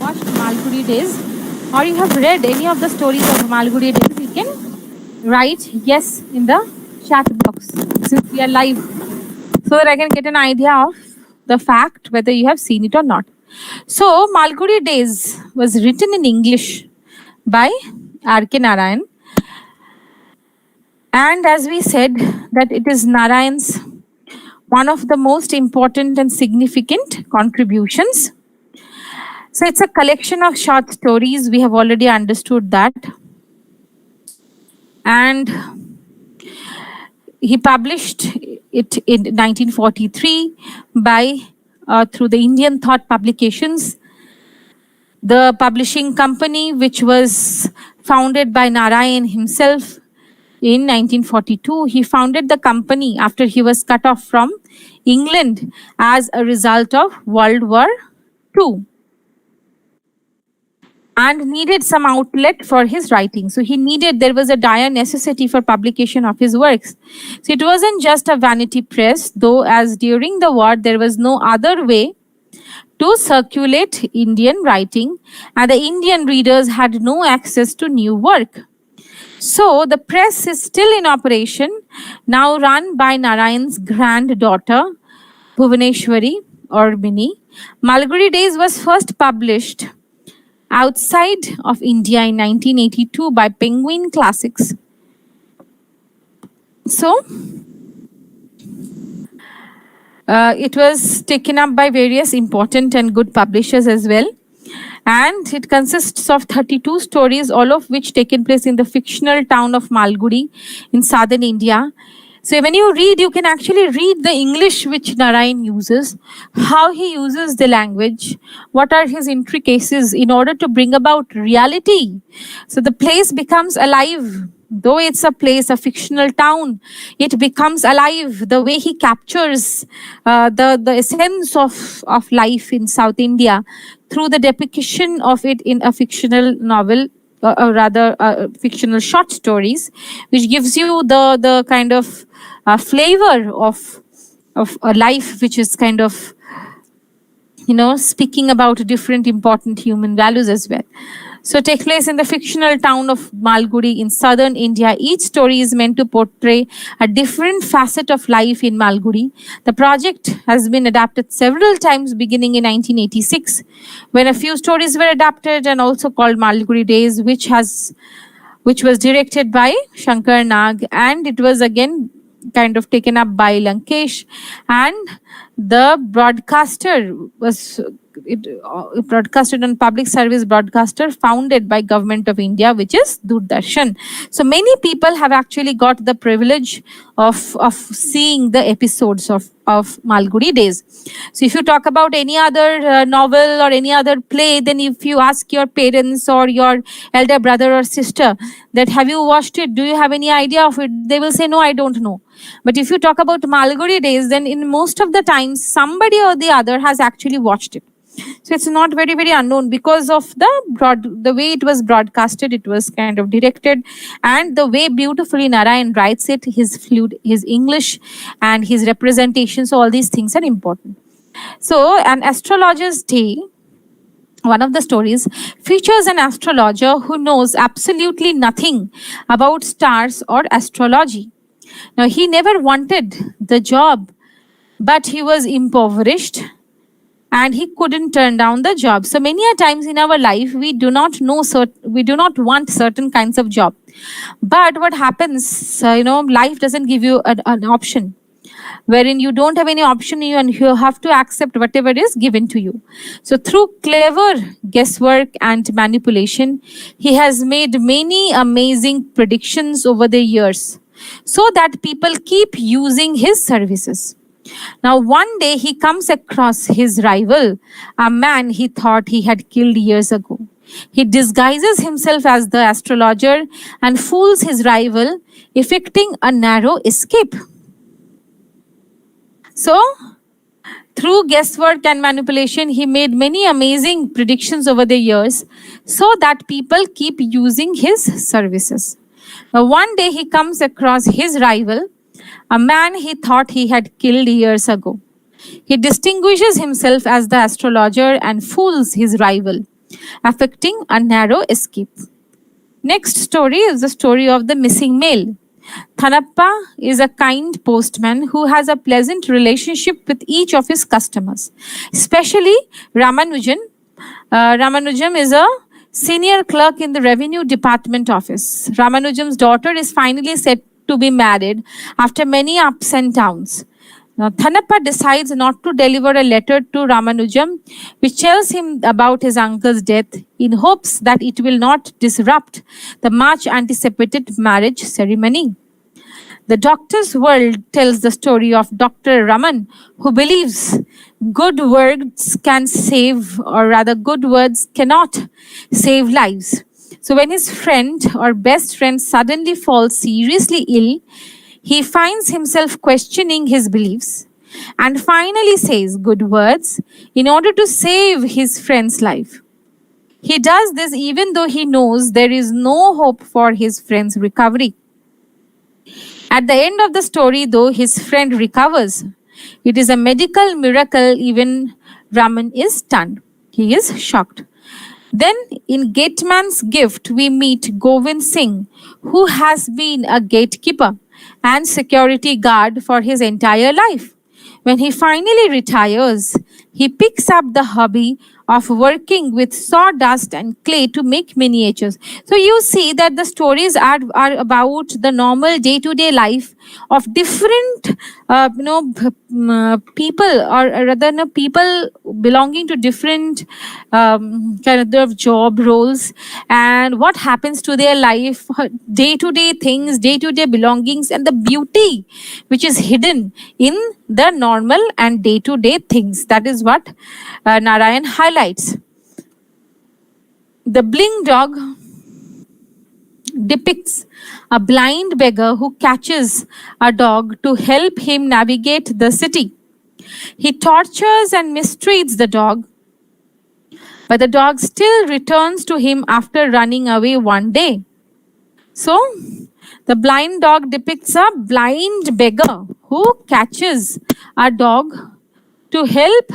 Watched Malgudi Days or you have read any of the stories of Malgudi Days, you can write yes in the chat box since we are live, so that I can get an idea of the fact whether you have seen it or not. So Malgudi Days was written in English by R.K. Narayan, and as we said that it is Narayan's one of the most important and significant contributions. So it's a collection of short stories. We have already understood that. And he published it in 1943 by through the Indian Thought Publications, the publishing company which was founded by Narayan himself in 1942. He founded the company after he was cut off from England as a result of World War II and needed some outlet for his writing. So there was a dire necessity for publication of his works. So it wasn't just a vanity press, though, as during the war there was no other way to circulate Indian writing and the Indian readers had no access to new work. So the press is still in operation, now run by Narayan's granddaughter, Bhuvaneshwari or Mini. Malgudi Days was first published outside of India in 1982 by Penguin Classics. So it was taken up by various important and good publishers as well. And it consists of 32 stories, all of which taken place in the fictional town of Malgudi in southern India. So when you read, you can actually read the English which Narayan uses, how he uses the language, what are his intricacies in order to bring about reality. So the place becomes alive. Though it's a place, a fictional town, it becomes alive. The way he captures the essence of life in South India through the depiction of it in a fictional novel, or rather fictional short stories, which gives you the kind of flavor of a life which is kind of, speaking about different important human values as well. So take place in the fictional town of Malgudi in southern India. Each story is meant to portray a different facet of life in Malgudi. The project has been adapted several times beginning in 1986, when a few stories were adapted and also called Malgudi Days, which was directed by Shankar Nag, and it was again kind of taken up by Lankesh, and the broadcaster was broadcasted on public service broadcaster founded by Government of India, which is Doordarshan. So many people have actually got the privilege of seeing the episodes of Malgudi Days. So if you talk about any other novel or any other play, then if you ask your parents or your elder brother or sister that have you watched it, do you have any idea of it, they will say no, I don't know. But if you talk about Malgudi Days, then in most of the times somebody or the other has actually watched it. So it's not very, very unknown because of the way it was broadcasted, it was kind of directed, and the way beautifully Narayan writes it, his fluid, his English, and his representation. So all these things are important. So an astrologer's day, one of the stories, features an astrologer who knows absolutely nothing about stars or astrology. Now, he never wanted the job, but he was impoverished and he couldn't turn down the job. So many a times in our life, we do not want certain kinds of job. But what happens, life doesn't give you an option, wherein you don't have any option and you have to accept whatever is given to you. So through clever guesswork and manipulation, he has made many amazing predictions over the years so that people keep using his services. Now, one day he comes across his rival, a man he thought he had killed years ago. He disguises himself as the astrologer and fools his rival, effecting a narrow escape. So, through guesswork and manipulation, he made many amazing predictions over the years so that people keep using his services. Now, one day he comes across his rival, a man he thought he had killed years ago. He distinguishes himself as the astrologer and fools his rival, affecting a narrow escape. Next story is the story of the missing mail. Thanappa is a kind postman who has a pleasant relationship with each of his customers, especially Ramanujan. Ramanujam is a senior clerk in the revenue department office. Ramanujam's daughter is finally set to be married after many ups and downs. Now, Thanappa decides not to deliver a letter to Ramanujam, which tells him about his uncle's death, in hopes that it will not disrupt the much anticipated marriage ceremony. The doctor's world tells the story of Dr. Raman, who believes good words can save, or rather, good words cannot save lives. So when his friend or best friend suddenly falls seriously ill, he finds himself questioning his beliefs and finally says good words in order to save his friend's life. He does this even though he knows there is no hope for his friend's recovery. At the end of the story, though, his friend recovers. It is a medical miracle. Even Raman is stunned. He is shocked. Then in Gateman's Gift, we meet Govind Singh, who has been a gatekeeper and security guard for his entire life. When he finally retires, he picks up the hobby of working with sawdust and clay to make miniatures. So you see that the stories are about the normal day-to-day life of different, people, or rather, people belonging to different kind of job roles, and what happens to their life, day-to-day things, day-to-day belongings, and the beauty which is hidden in the normal and day-to-day things. That is what Narayan highlights. The Bling Dog depicts a blind beggar who catches a dog to help him navigate the city. He tortures and mistreats the dog, but the dog still returns to him after running away one day. So, the blind dog depicts a blind beggar who catches a dog to help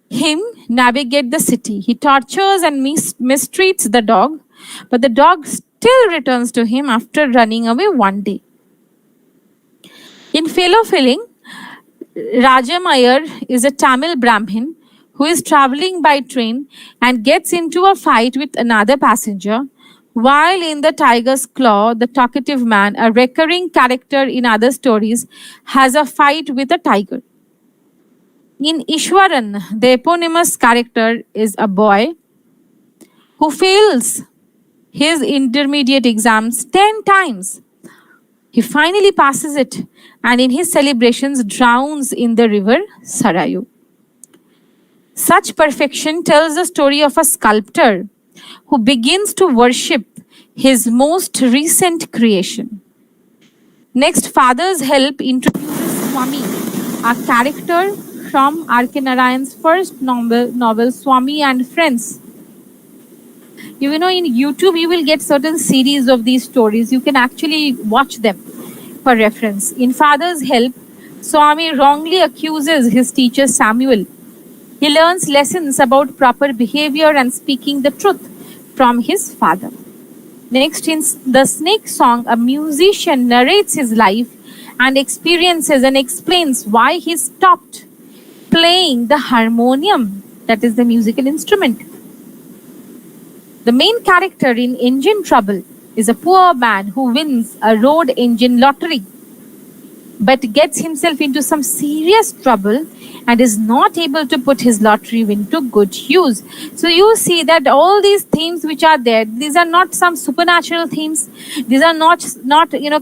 him navigate the city. He tortures and mistreats the dog, but the dog still returns to him after running away one day. In Fellow Feeling, Rajamayar is a Tamil Brahmin who is traveling by train and gets into a fight with another passenger. While in The Tiger's Claw, the talkative man, a recurring character in other stories, has a fight with a tiger. In Ishwaran, the eponymous character is a boy who fails his intermediate exams 10 times. He finally passes it and in his celebrations drowns in the river Sarayu. Such perfection tells the story of a sculptor who begins to worship his most recent creation. Next, Father's Help introduces Swami, a character from R.K. Narayan's first novel Swami and Friends. You know, in YouTube, you will get certain series of these stories. You can actually watch them for reference. In Father's Help, Swami wrongly accuses his teacher Samuel. He learns lessons about proper behavior and speaking the truth from his father. Next, in The Snake Song, a musician narrates his life and experiences and explains why he stopped playing the harmonium, that is the musical instrument. The main character in Engine Trouble is a poor man who wins a road engine lottery but gets himself into some serious trouble and is not able to put his lottery win to good use. So you see that all these themes which are there, these are not some supernatural themes. These are not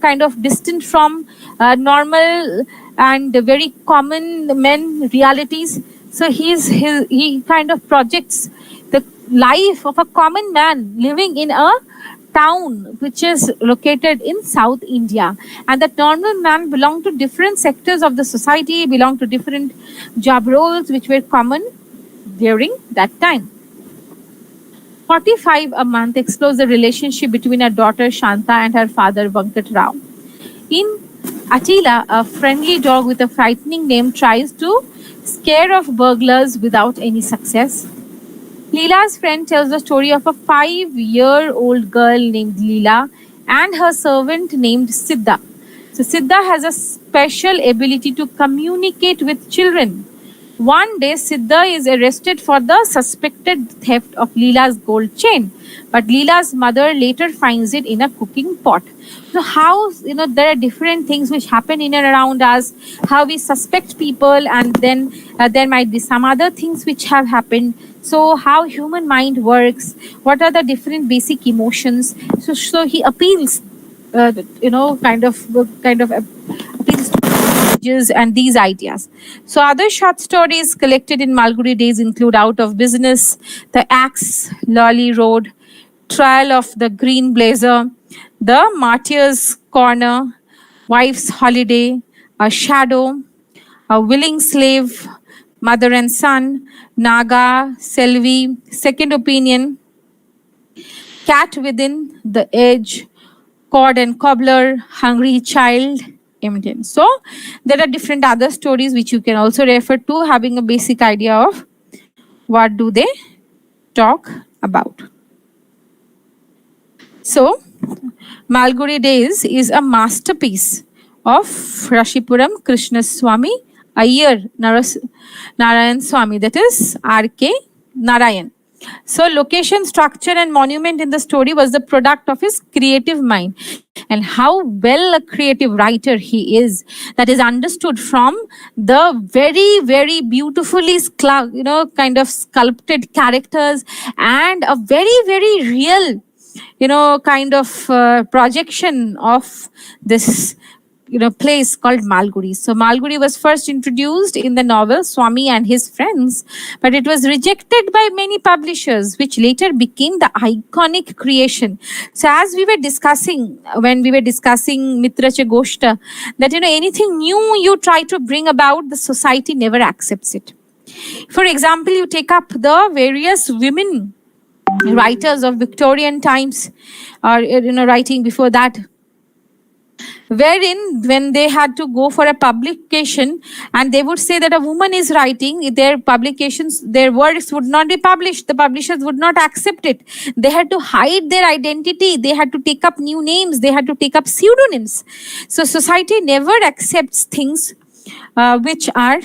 kind of distant from normal and very common men realities. So he kind of projects the life of a common man living in a town which is located in South India, and that normal man belonged to different sectors of the society, belonged to different job roles which were common during that time. 45 a Month explores the relationship between her daughter Shanta and her father Venkat Rao. In Attila, a friendly dog with a frightening name tries to scare off burglars without any success. Leela's friend tells the story of a 5-year-old girl named Leela and her servant named Siddha. So Siddha has a special ability to communicate with children. One day, Siddha is arrested for the suspected theft of Leela's gold chain, but Leela's mother later finds it in a cooking pot. So how, there are different things which happen in and around us, how we suspect people, and then there might be some other things which have happened. So how human mind works, what are the different basic emotions. So he appeals, kind of appeals to images and these ideas. So other short stories collected in Malgudi Days include Out of Business, The Axe, Lolly Road, Trial of the Green Blazer, The Martyr's Corner, Wife's Holiday, A Shadow, A Willing Slave, Mother and Son, Naga, Selvi, Second Opinion, Cat Within, The Edge, Cord and Cobbler, Hungry Child, Immigrant. So there are different other stories which you can also refer to, having a basic idea of what do they talk about. So, Malgudi Days is a masterpiece of Rashipuram Krishna Swami Iyer Narayan Swami, that is R.K. Narayan. So, location, structure, and monument in the story was the product of his creative mind, and how well a creative writer he is. That is understood from the very, very beautifully, kind of sculpted characters and a very, very real, kind of projection of this place called Malgudi. So Malgudi was first introduced in the novel Swami and His Friends, but it was rejected by many publishers, which later became the iconic creation. So as we were discussing, when we were discussing Mitra Goshta, that anything new you try to bring about, the society never accepts it. For example, you take up the various women writers of Victorian times, or writing before that, wherein when they had to go for a publication and they would say that a woman is writing, their publications, their works would not be published, the publishers would not accept it. They had to hide their identity, they had to take up new names, they had to take up pseudonyms. So society never accepts things which are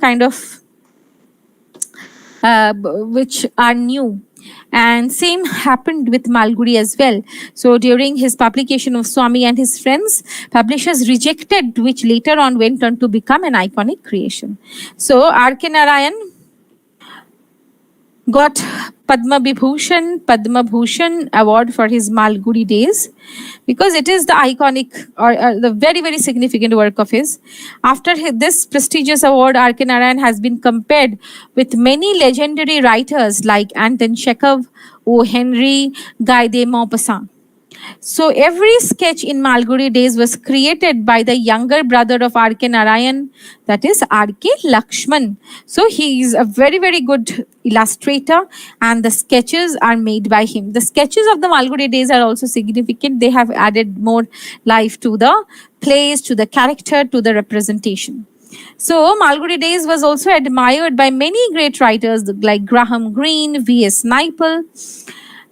kind of which are new. And same happened with Malgudi as well. So during his publication of Swami and His Friends, publishers rejected, which later on went on to become an iconic creation. So R.K. Narayan got Padma Bhushan award for his Malgudi Days, because it is the iconic or the very, very significant work of his. After this prestigious award, R.K. Narayan has been compared with many legendary writers like Anton Chekhov, O. Henry, Guy de Maupassant. So every sketch in Malgudi Days was created by the younger brother of R.K. Narayan, that is R.K. Lakshman. So he is a very, very good illustrator, and the sketches are made by him. The sketches of the Malgudi Days are also significant. They have added more life to the plays, to the character, to the representation. So Malgudi Days was also admired by many great writers like Graham Greene, V.S. Naipaul.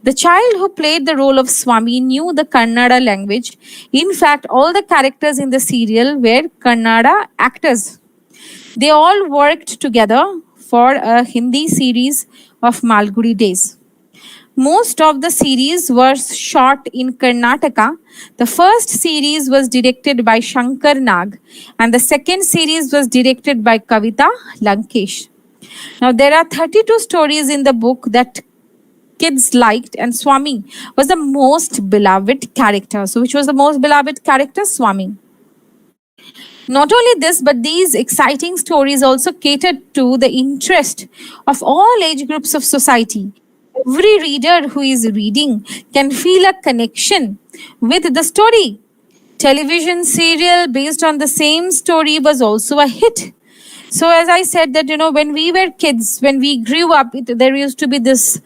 The child who played the role of Swami knew the Kannada language. In fact, all the characters in the serial were Kannada actors. They all worked together for a Hindi series of Malgudi Days. Most of the series were shot in Karnataka. The first series was directed by Shankar Nag, and the second series was directed by Kavita Lankesh. Now, there are 32 stories in the book that kids liked, and Swami was the most beloved character. So which was the most beloved character? Swami. Not only this, but these exciting stories also catered to the interest of all age groups of society. Every reader who is reading can feel a connection with the story. Television serial based on the same story was also a hit. So as I said that, when we were kids, when we grew up, there used to be this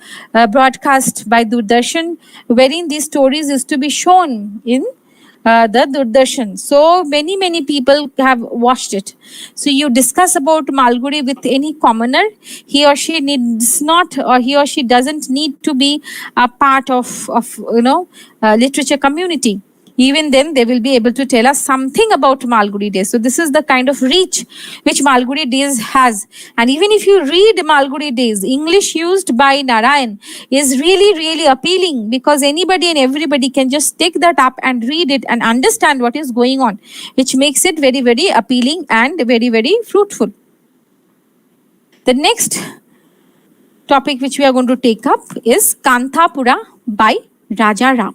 broadcast by Doordarshan, wherein these stories used to be shown in the Doordarshan. So many people have watched it. So you discuss about Malgudi with any commoner, he or she needs not, or he or she doesn't need to be a part of literature community. Even then, they will be able to tell us something about Malgudi Days. So this is the kind of reach which Malgudi Days has. And even if you read Malgudi Days, English used by Narayan is really, really appealing, because anybody and everybody can just take that up and read it and understand what is going on, which makes it very, very appealing and very, very fruitful. The next topic which we are going to take up is Kanthapura by Raja Ram.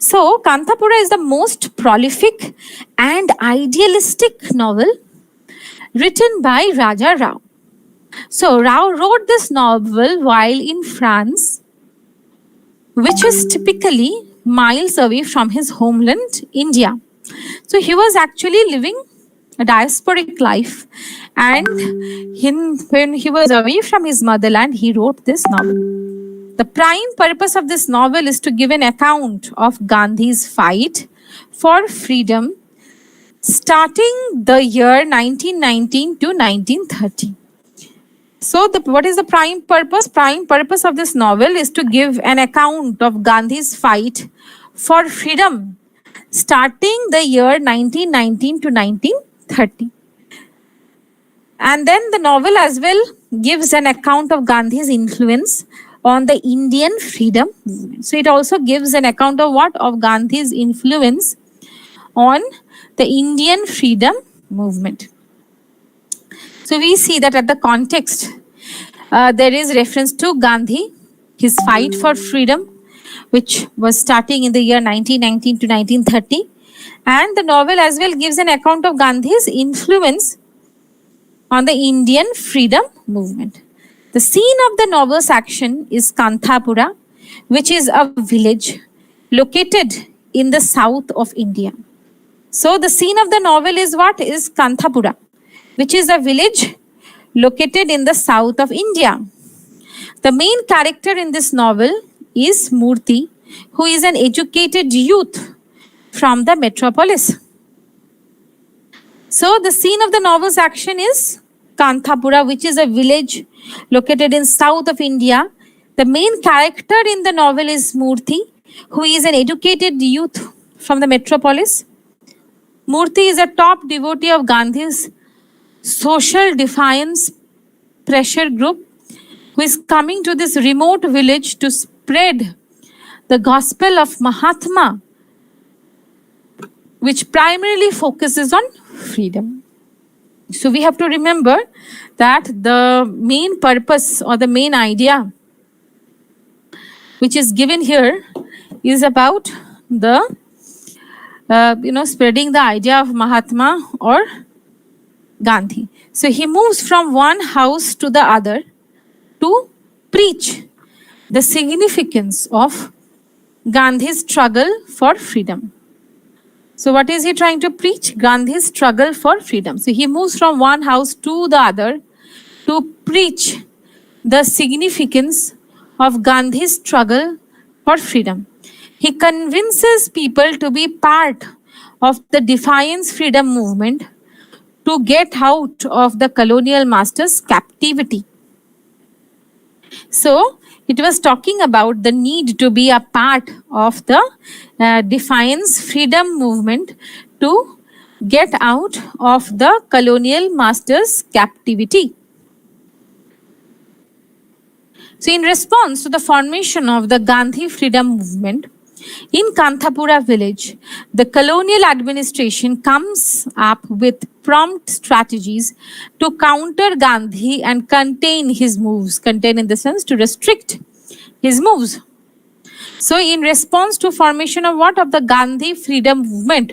So, Kanthapura is the most prolific and idealistic novel written by Raja Rao. So, Rao wrote this novel while in France, which is typically miles away from his homeland, India. So, he was actually living a diasporic life, and when he was away from his motherland, he wrote this novel. The prime purpose of this novel is to give an account of Gandhi's fight for freedom starting the year 1919 to 1930. So what is the prime purpose? Prime purpose of this novel is to give an account of Gandhi's fight for freedom starting the year 1919 to 1930. And then the novel as well gives an account of Gandhi's influence on the Indian freedom movement. So it also gives an account of what? Of Gandhi's influence on the Indian freedom movement. So we see that at the context, there is reference to Gandhi, his fight for freedom, which was starting in the year 1919 to 1930. And the novel as well gives an account of Gandhi's influence on the Indian freedom movement. The scene of the novel's action is Kanthapura, which is a village located in the south of India. So the scene of the novel is what? Is Kanthapura, which is a village located in the south of India. The main character in this novel is Murthy, who is an educated youth from the metropolis. So the scene of the novel's action is Kanthapura, which is a village located in south of India. The main character in the novel is Murthy, who is an educated youth from the metropolis. Murthy is a top devotee of Gandhi's social defiance pressure group, who is coming to this remote village to spread the gospel of Mahatma, which primarily focuses on freedom. So we have to remember that the main purpose or the main idea which is given here is about the spreading the idea of Mahatma or Gandhi. So he moves from one house to the other to preach the significance of Gandhi's struggle for freedom. So what is he trying to preach? Gandhi's struggle for freedom. So he moves from one house to the other to preach the significance of Gandhi's struggle for freedom. He convinces people to be part of the defiance freedom movement to get out of the colonial master's captivity. So it was talking about the need to be a part of the defiance freedom movement to get out of the colonial master's captivity. So in response to the formation of the Gandhi freedom movement, in Kanthapura village, the colonial administration comes up with prompt strategies to counter Gandhi and contain his moves. Contain in the sense to restrict his moves. So in response to formation of what? Of the Gandhi freedom movement,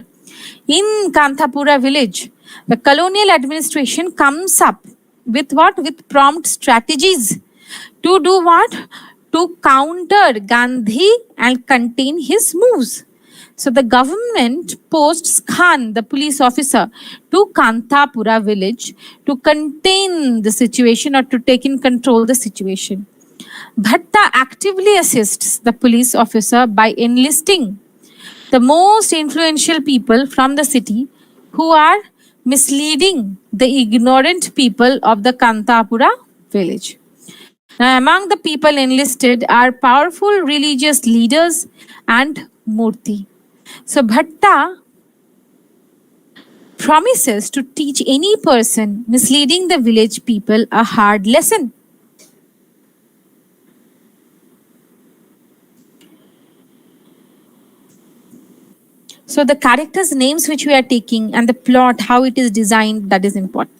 in Kanthapura village, the colonial administration comes up with what? With prompt strategies to do what? To counter Gandhi and contain his moves. So the government posts Khan, the police officer, to Kanthapura village to contain the situation or to take in control the situation. Bhatta actively assists the police officer by enlisting the most influential people from the city who are misleading the ignorant people of the Kanthapura village. Now, among the people enlisted are powerful religious leaders and Murthy. So Bhatta promises to teach any person misleading the village people a hard lesson. So the characters' names which we are taking and the plot, how it is designed, that is important.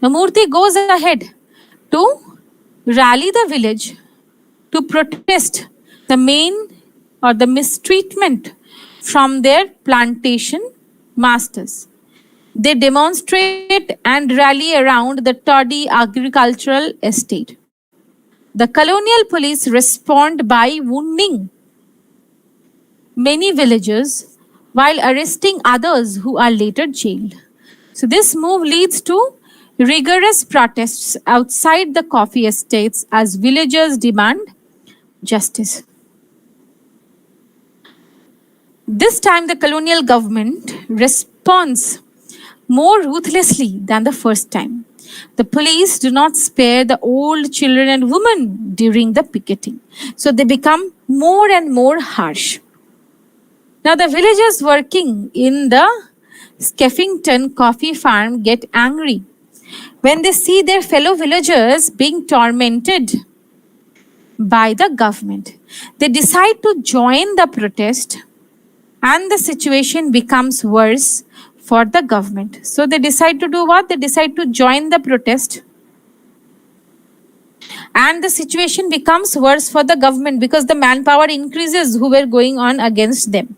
Now Murthy goes ahead to rally the village to protest the main or the mistreatment from their plantation masters. They demonstrate and rally around the Toddy agricultural estate. The colonial police respond by wounding many villagers while arresting others who are later jailed. So this move leads to rigorous protests outside the coffee estates as villagers demand justice. This time, the colonial government responds more ruthlessly than the first time. The police do not spare the old, children and women during the picketing. So they become more and more harsh. Now the villagers working in the Skeffington coffee farm get angry when they see their fellow villagers being tormented by the government. They decide to join the protest, and the situation becomes worse for the government. So they decide to do what? They decide to join the protest, and the situation becomes worse for the government because the manpower increases who were going on against them.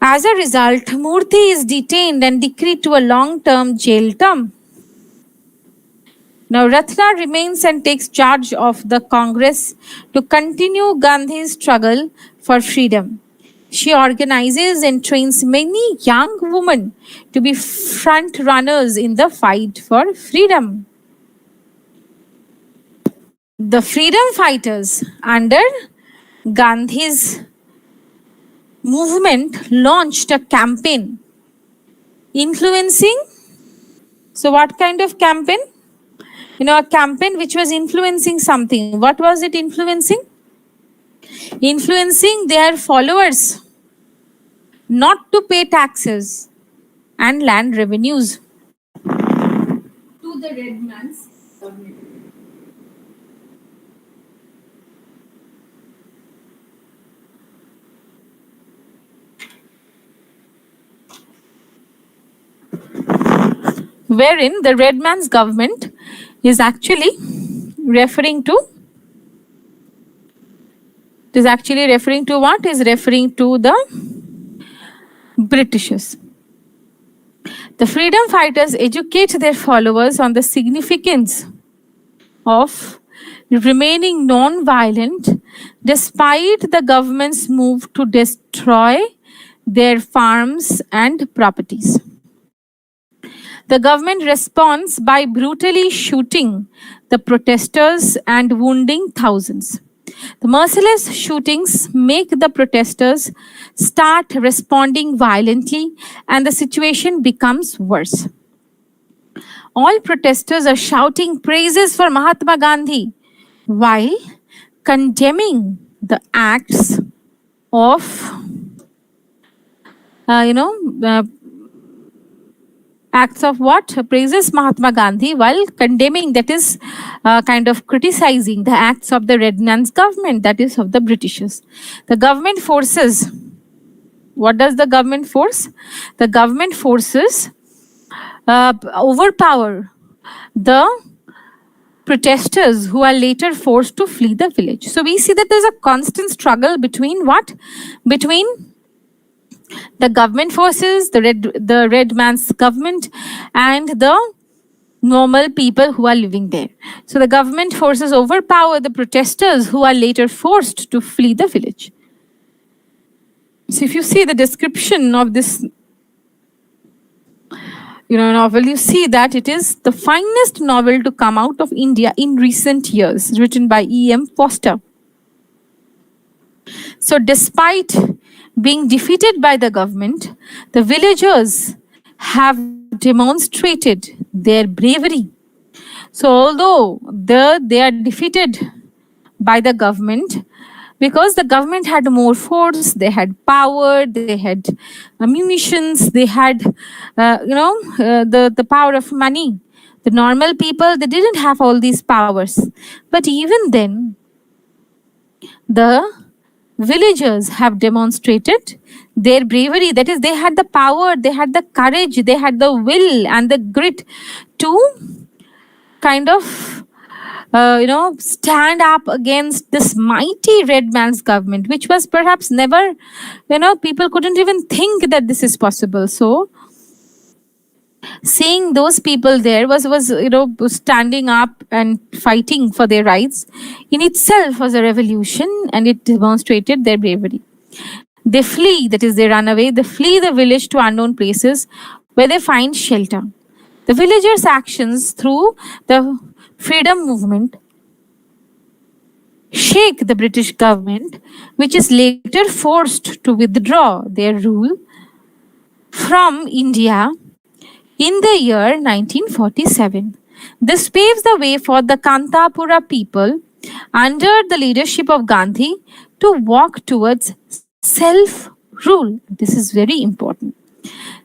As a result, Murthy is detained and decreed to a long-term jail term. Now, Ratna remains and takes charge of the Congress to continue Gandhi's struggle for freedom. She organizes and trains many young women to be front runners in the fight for freedom. The freedom fighters under Gandhi's movement launched a campaign influencing. So what kind of campaign? A campaign which was influencing something. What was it influencing? Influencing their followers not to pay taxes and land revenues to the red man's government. Wherein the red man's government is actually referring to what? Is referring to the Britishers. The freedom fighters educate their followers on the significance of remaining non-violent despite the government's move to destroy their farms and properties. The government responds by brutally shooting the protesters and wounding thousands. The merciless shootings make the protesters start responding violently, and the situation becomes worse. All protesters are shouting praises for Mahatma Gandhi while condemning the acts of acts of what? Praises Mahatma Gandhi while condemning, that is kind of criticizing the acts of the red man's government, that is of the Britishers. The government forces, what does the government force? The government forces overpower the protesters who are later forced to flee the village. So we see that there's a constant struggle between what? Between the government forces, the red man's government, and the normal people who are living there. So the government forces overpower the protesters who are later forced to flee the village. So if you see the description of this novel, you see that it is the finest novel to come out of India in recent years, written by E.M. Foster. So despite being defeated by the government, the villagers have demonstrated their bravery. So although they are defeated by the government, because the government had more force, they had power, they had munitions, they had the power of money. The normal people, they didn't have all these powers. But even then, the villagers have demonstrated their bravery. That is, they had the power, they had the courage, they had the will and the grit to kind of stand up against this mighty red man's government, which was perhaps never, people couldn't even think that this is possible. So seeing those people there was standing up and fighting for their rights in itself was a revolution, and it demonstrated their bravery. They flee, that is, they run away, they flee the village to unknown places where they find shelter. The villagers' actions through the freedom movement shake the British government, which is later forced to withdraw their rule from India in the year 1947. This paves the way for the Kantapura people under the leadership of Gandhi to walk towards self rule. This is very important.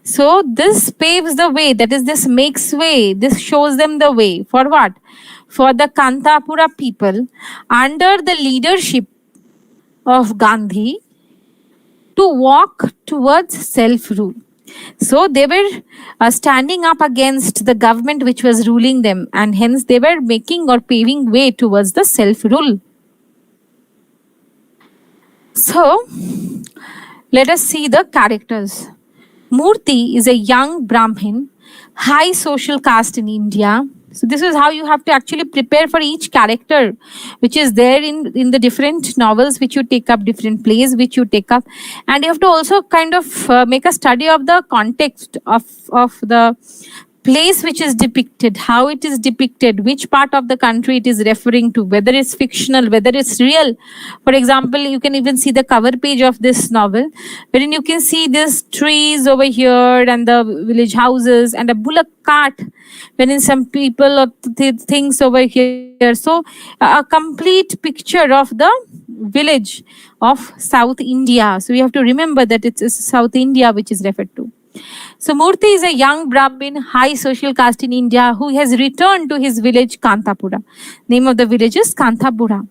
So, this paves the way, that is, this makes way, this shows them the way for what? For the Kantapura people under the leadership of Gandhi to walk towards self rule. So they were standing up against the government which was ruling them, and hence they were making or paving way towards the self rule. So let us see the characters. Murti is a young Brahmin, high social caste in India. So this is how you have to actually prepare for each character which is there in the different novels which you take up, different plays which you take up. And you have to also kind of make a study of the context of the place which is depicted, how it is depicted, which part of the country it is referring to, whether it's fictional, whether it's real. For example, you can even see the cover page of this novel, wherein you can see these trees over here and the village houses and a bullock cart, wherein some people or things over here. So a complete picture of the village of South India. So you have to remember that it's South India which is referred to. So Murti is a young Brahmin, high social caste in India, who has returned to his village Kantapura. Name of the village is Kantapura.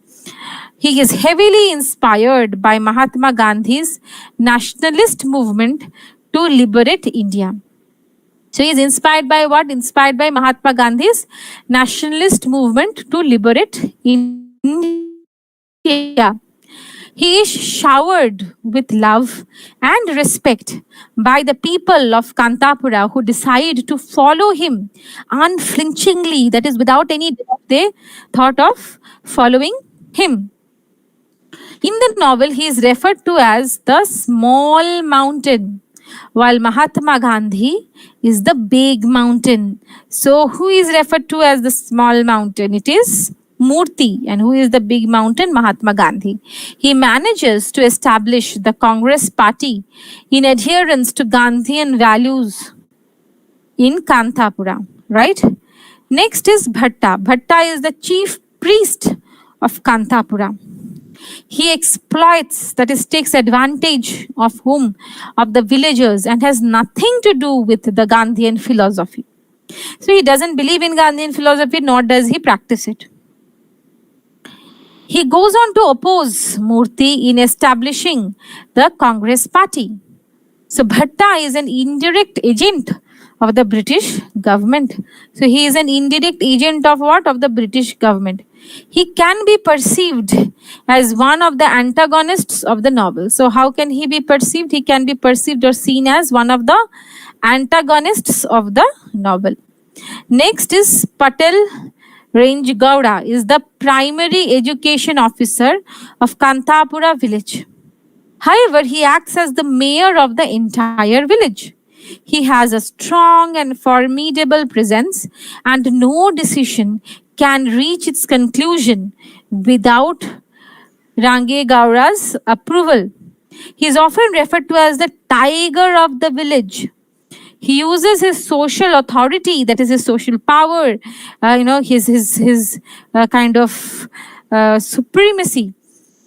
He is heavily inspired by Mahatma Gandhi's nationalist movement to liberate India. So he is inspired by what? Inspired by Mahatma Gandhi's nationalist movement to liberate India. He is showered with love and respect by the people of Kantapura who decide to follow him unflinchingly. That is, without any doubt, they thought of following him. In the novel, he is referred to as the small mountain, while Mahatma Gandhi is the big mountain. So, who is referred to as the small mountain? It is Murti. And who is the big mountain? Mahatma Gandhi. He manages to establish the Congress party in adherence to Gandhian values in Kantapura, right? Next is Bhatta. Bhatta is the chief priest of Kantapura. He exploits, that is, takes advantage of whom? Of the villagers, and has nothing to do with the Gandhian philosophy. So he doesn't believe in Gandhian philosophy, nor does he practice it. He goes on to oppose Murti in establishing the Congress party. So Bhatta is an indirect agent of the British government. So he is an indirect agent of what? Of the British government. He can be perceived as one of the antagonists of the novel. So how can he be perceived? He can be perceived or seen as one of the antagonists of the novel. Next is Patel Range Gowda, is the primary education officer of Kantapura village. However, he acts as the mayor of the entire village. He has a strong and formidable presence, and no decision can reach its conclusion without Range Gowda's approval. He is often referred to as the tiger of the village. He uses his social authority, that is his social power, his kind of supremacy,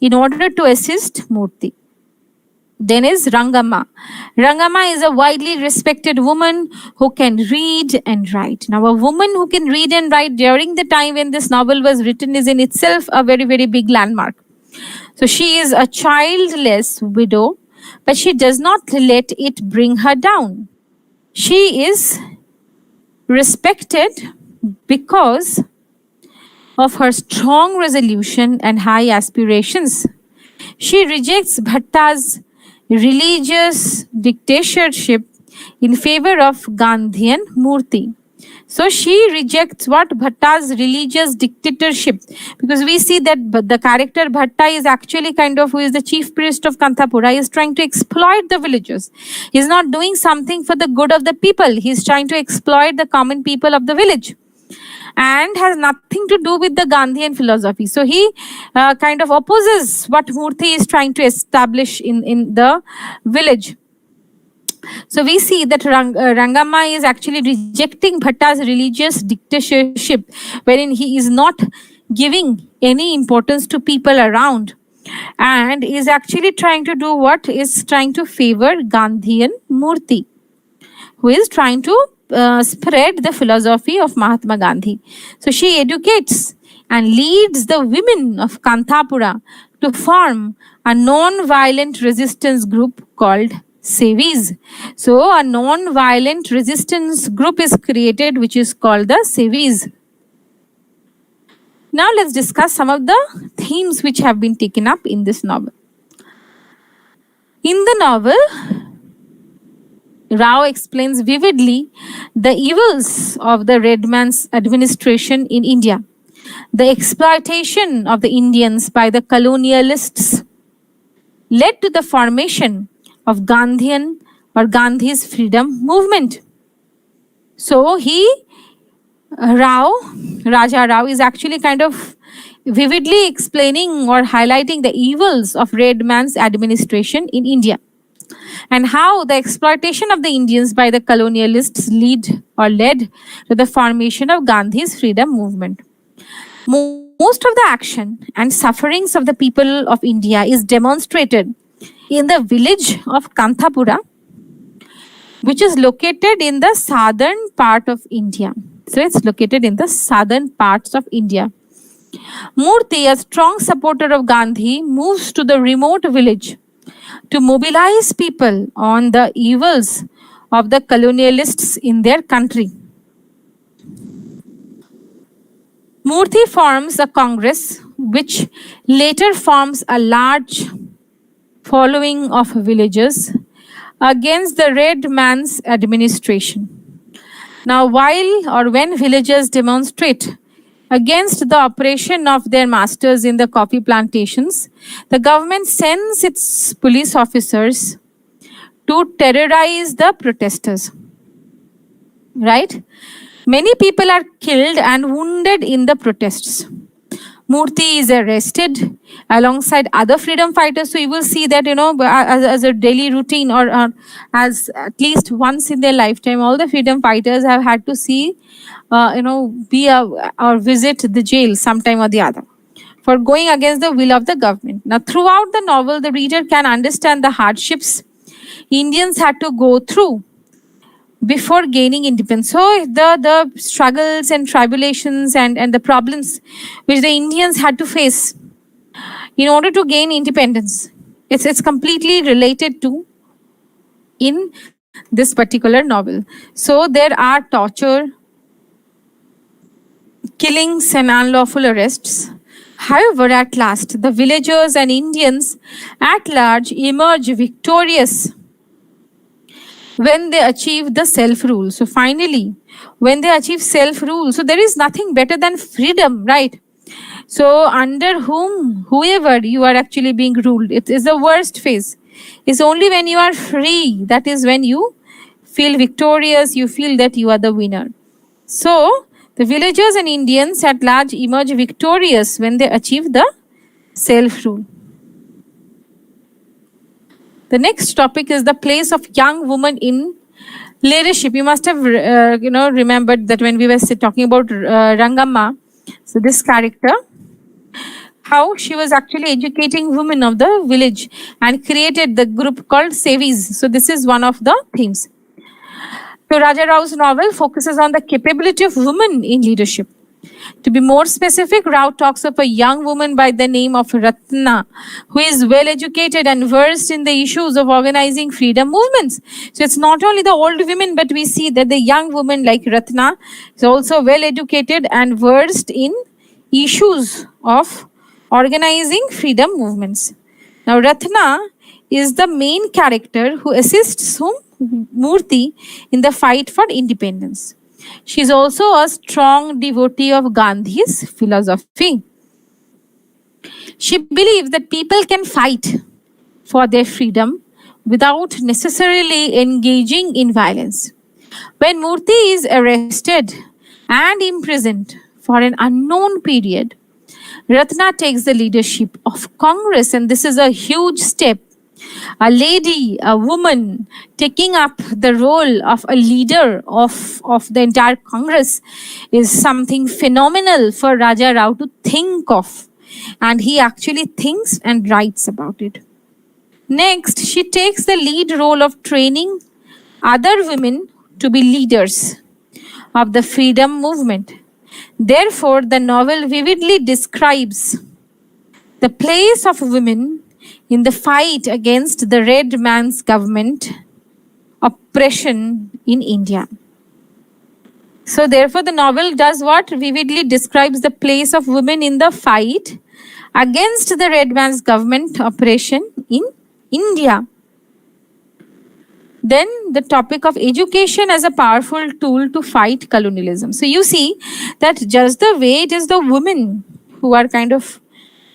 in order to assist Murti. Then is Rangama. Rangama is a widely respected woman who can read and write. Now, a woman who can read and write during the time when this novel was written is in itself a very, very big landmark. So she is a childless widow, but she does not let it bring her down. She is respected because of her strong resolution and high aspirations. She rejects Bhatta's religious dictatorship in favor of Gandhian Murti. So she rejects what? Bhatta's religious dictatorship, because we see that the character Bhatta is actually kind of, who is the chief priest of Kantapura, is trying to exploit the villagers. He's not doing something for the good of the people. He's trying to exploit the common people of the village, and has nothing to do with the Gandhian philosophy. So he kind of opposes what Murti is trying to establish in the village. So we see that Rangama is actually rejecting Bhatta's religious dictatorship, wherein he is not giving any importance to people around, and is actually trying to do what is trying to favor Gandhian Murti, who is trying to spread the philosophy of Mahatma Gandhi. So she educates and leads the women of Kantapura to form a non-violent resistance group called Sevis. So a non-violent resistance group is created, which is called the Sevis. Now let's discuss some of the themes which have been taken up in this novel. In the novel, Rao explains vividly the evils of the red man's administration in India, the exploitation of the Indians by the colonialists led to the formation of Gandhian or Gandhi's freedom movement. So Raja Rao is actually kind of vividly explaining or highlighting the evils of red man's administration in India, and how the exploitation of the Indians by the colonialists led to the formation of Gandhi's freedom movement. Most of the action and sufferings of the people of India is demonstrated in the village of Kantapura, which is located in the southern part of India. So it's located in the southern parts of India. Murti, a strong supporter of Gandhi, moves to the remote village to mobilize people on the evils of the colonialists in their country. Murthy forms a congress which later forms a large following of villagers against the red man's administration. Now, when villagers demonstrate against the oppression of their masters in the coffee plantations, the government sends its police officers to terrorize the protesters. Right? Many people are killed and wounded in the protests. Murthy is arrested alongside other freedom fighters. So you will see that, as a daily routine or as at least once in their lifetime, all the freedom fighters have had to or visit the jail sometime or the other for going against the will of the government. Now, throughout the novel, the reader can understand the hardships Indians had to go through before gaining independence. So the struggles and tribulations and the problems which the Indians had to face in order to gain independence, it's completely related to in this particular novel. So there are torture, killings and unlawful arrests. However, at last, the villagers and Indians at large emerge victorious when they achieve the self-rule. So finally, when they achieve self-rule, so there is nothing better than freedom, right? So under whoever you are actually being ruled, it is the worst phase. It's only when you are free, that is when you feel victorious, you feel that you are the winner. So the villagers and Indians at large emerge victorious when they achieve the self-rule. The next topic is the place of young woman in leadership. You must have, remembered that when we were talking about Rangamma, so this character, how she was actually educating women of the village and created the group called Sevis. So this is one of the themes. So Raja Rao's novel focuses on the capability of women in leadership. To be more specific, Rao talks of a young woman by the name of Ratna, who is well educated and versed in the issues of organizing freedom movements. So it's not only the old women, but we see that the young woman like Ratna is also well educated and versed in issues of organizing freedom movements. Now, Ratna is the main character who assists Murthy in the fight for independence. She is also a strong devotee of Gandhi's philosophy. She believes that people can fight for their freedom without necessarily engaging in violence. When Murthy is arrested and imprisoned for an unknown period, Ratna takes the leadership of Congress, and this is a huge step A lady, a woman taking up the role of a leader of the entire Congress is something phenomenal for Raja Rao to think of. And he actually thinks and writes about it. Next, she takes the lead role of training other women to be leaders of the freedom movement. Therefore, the novel vividly describes the place of women in the fight against the red man's government oppression in India. So, therefore, the novel does what? Vividly describes the place of women in the fight against the red man's government oppression in India. Then the topic of education as a powerful tool to fight colonialism. So you see that just the way it is the women who are kind of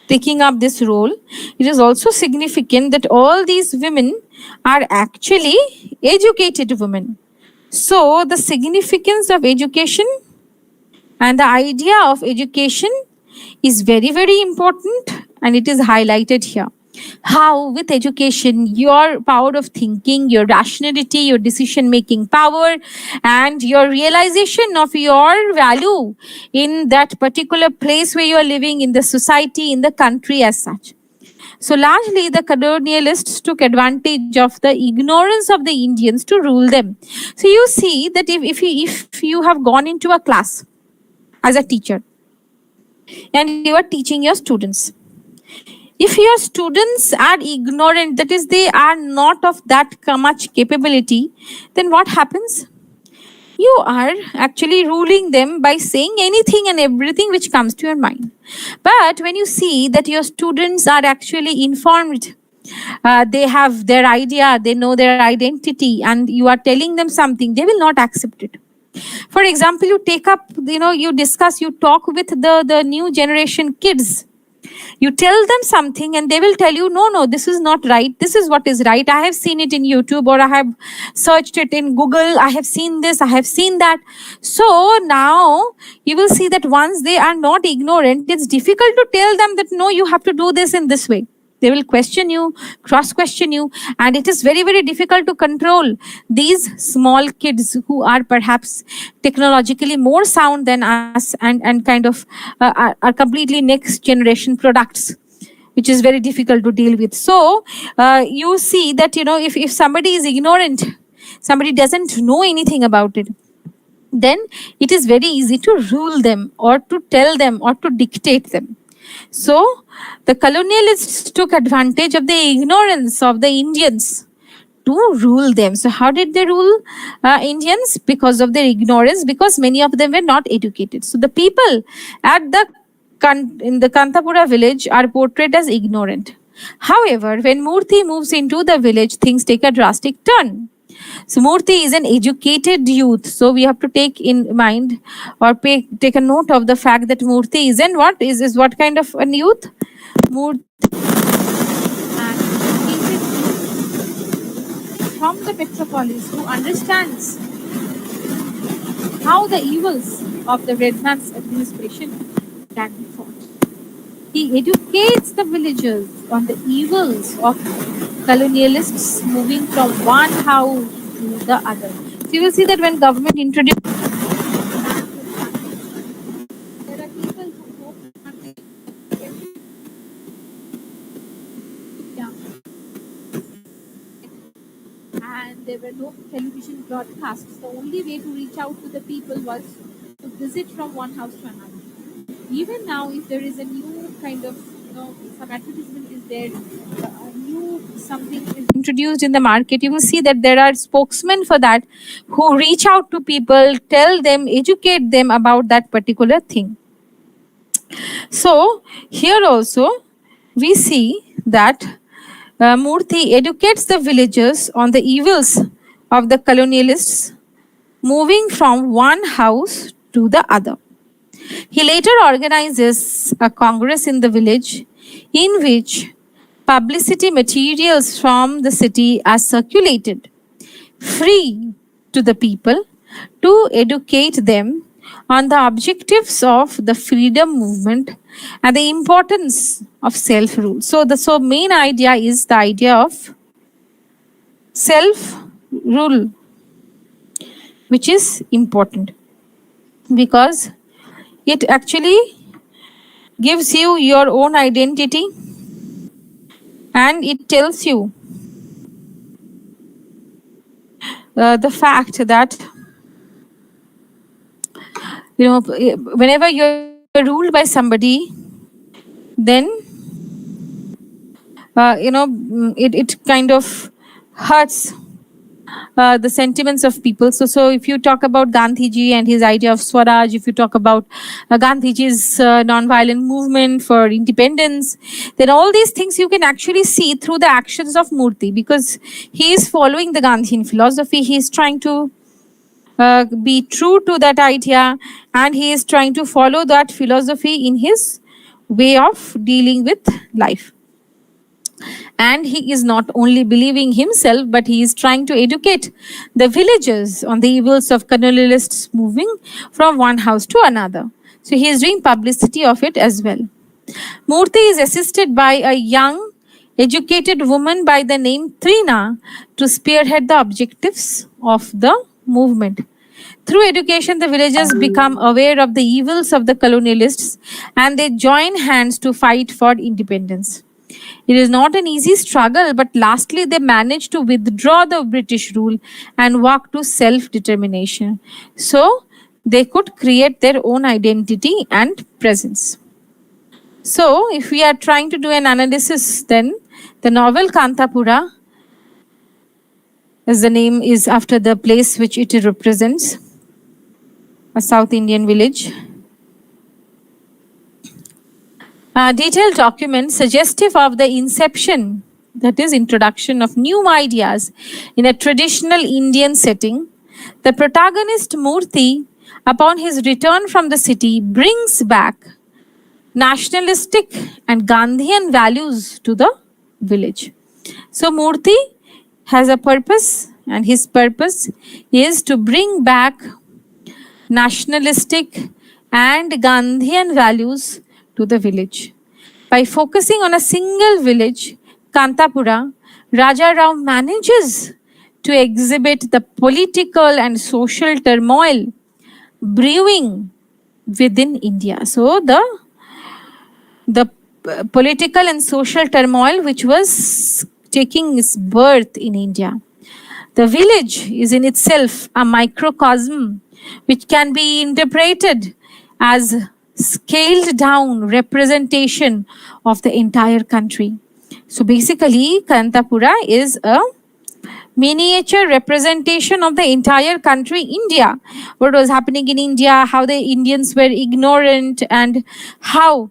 taking up this role, it is also significant that all these women are actually educated women. So the significance of education and the idea of education is very, very important, and it is highlighted here. How, with education, your power of thinking, your rationality, your decision making power, and your realization of your value in that particular place where you are living, in the society, in the country as such. So, largely, the colonialists took advantage of the ignorance of the Indians to rule them. So, you see that if you have gone into a class as a teacher and you are teaching your students, if your students are ignorant, that is, they are not of that much capability, then what happens? You are actually ruling them by saying anything and everything which comes to your mind. But when you see that your students are actually informed, they have their idea, they know their identity, and you are telling them something, they will not accept it. For example, you take up, you discuss, you talk with the new generation kids. You tell them something and they will tell you, no, this is not right. This is what is right. I have seen it in YouTube, or I have searched it in Google. I have seen this, I have seen that. So now you will see that once they are not ignorant, it's difficult to tell them that, no, you have to do this in this way. They will question you, cross-question you, and it is very, very difficult to control these small kids who are perhaps technologically more sound than us, and kind of are completely next generation products, which is very difficult to deal with. So you see that, if somebody is ignorant, somebody doesn't know anything about it, then it is very easy to rule them or to tell them or to dictate them. So the colonialists took advantage of the ignorance of the Indians to rule them. So how did they rule Indians? Because of their ignorance, because many of them were not educated. So the people at in the Kantapura village are portrayed as ignorant. However, when Murthy moves into the village, things take a drastic turn. So Murthy is an educated youth. So we have to take in mind or take a note of the fact that Murthy is what kind of a youth? Murthy from the metropolis who understands how the evils of the red man's administration can be fought. He educates the villagers on the evils of colonialists moving from one house to the other. So you will see that when government introduced, there are people who hope and there were no television broadcasts. The only way to reach out to the people was to visit from one house to another. Even now, if there is a new kind of, some advertisement is there, a new something is introduced in the market, you will see that there are spokesmen for that who reach out to people, tell them, educate them about that particular thing. So here also we see that Murthy educates the villagers on the evils of the colonialists moving from one house to the other. He later organizes a congress in the village in which publicity materials from the city are circulated free to the people to educate them on the objectives of the freedom movement and the importance of self-rule. So the main idea is the idea of self-rule, which is important because it actually gives you your own identity and it tells you the fact that whenever you're ruled by somebody, then it kind of hurts the sentiments of people. So if you talk about Gandhiji and his idea of Swaraj, if you talk about Gandhiji's non-violent movement for independence, then all these things you can actually see through the actions of Murthy, because he is following the Gandhian philosophy. He is trying to be true to that idea, and he is trying to follow that philosophy in his way of dealing with life. And he is not only believing himself, but he is trying to educate the villagers on the evils of colonialists moving from one house to another. So he is doing publicity of it as well. Murthy is assisted by a young, educated woman by the name Trina to spearhead the objectives of the movement. Through education, the villagers become aware of the evils of the colonialists and they join hands to fight for independence. It is not an easy struggle, but lastly, they manage to withdraw the British rule and walk to self-determination. So, they could create their own identity and presence. So, if we are trying to do an analysis, then the novel Kantapura, as the name is after the place which it represents, a South Indian village. A detailed document suggestive of the inception, that is, introduction of new ideas in a traditional Indian setting. The protagonist Murthy, upon his return from the city, brings back nationalistic and Gandhian values to the village. So Murthy has a purpose, and his purpose is to bring back nationalistic and Gandhian values to the village. By focusing on a single village, Kantapura, Raja Rao manages to exhibit the political and social turmoil brewing within India. So the political and social turmoil which was taking its birth in India. The village is in itself a microcosm which can be interpreted as scaled down representation of the entire country. So basically, Kantapura is a miniature representation of the entire country, India. What was happening in India, how the Indians were ignorant, and how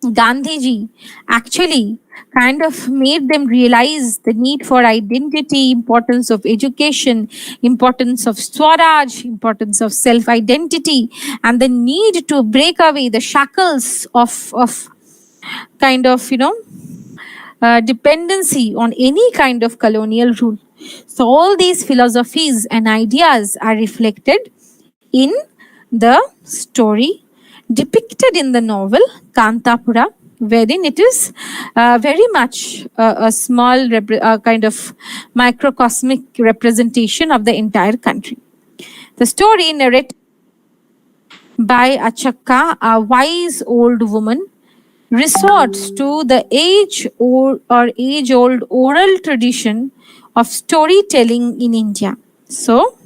Gandhiji actually kind of made them realize the need for identity, importance of education, importance of Swaraj, importance of self-identity, and the need to break away the shackles of kind of, dependency on any kind of colonial rule. So all these philosophies and ideas are reflected in the story depicted in the novel Kantapura, wherein it is very much a small kind of microcosmic representation of the entire country. The story narrated by Achakka, a wise old woman, resorts to the age-old oral tradition of storytelling in India. So,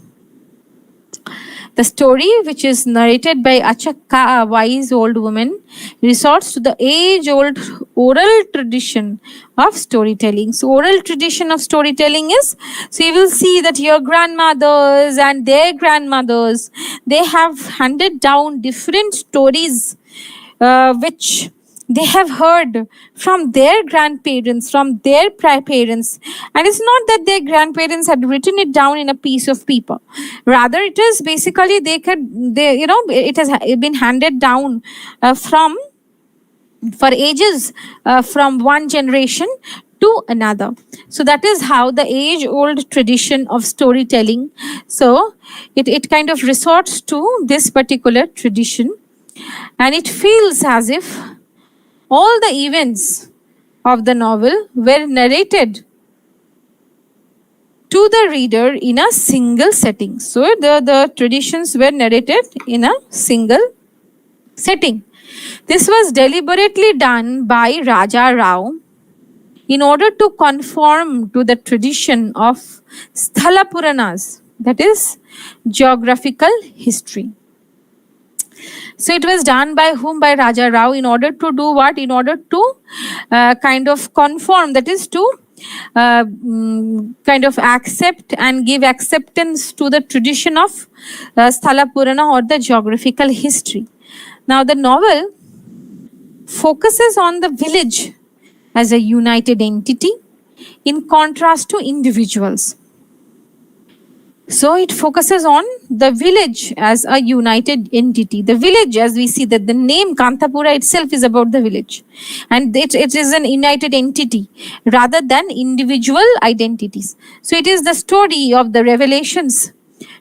the story, which is narrated by Achakka, a wise old woman, resorts to the age-old oral tradition of storytelling. So, oral tradition of storytelling is, so you will see that your grandmothers and their grandmothers, they have handed down different stories which they have heard from their grandparents, from their parents. And it's not that their grandparents had written it down in a piece of paper. Rather, it is basically it has been handed down for ages, from one generation to another. So that is how the age-old tradition of storytelling. So it kind of resorts to this particular tradition, and it feels as if all the events of the novel were narrated to the reader in a single setting. So the traditions were narrated in a single setting. This was deliberately done by Raja Rao in order to conform to the tradition of Sthala Puranas, that is geographical history. So it was done by whom? By Raja Rao, in order to do what? In order to kind of conform, that is to kind of accept and give acceptance to the tradition of Sthala Purana or the geographical history. Now the novel focuses on the village as a united entity in contrast to individuals. So it focuses on the village as a united entity. The village, as we see that the name Kantapura itself is about the village. And it is an united entity rather than individual identities. So it is the story of the revelations,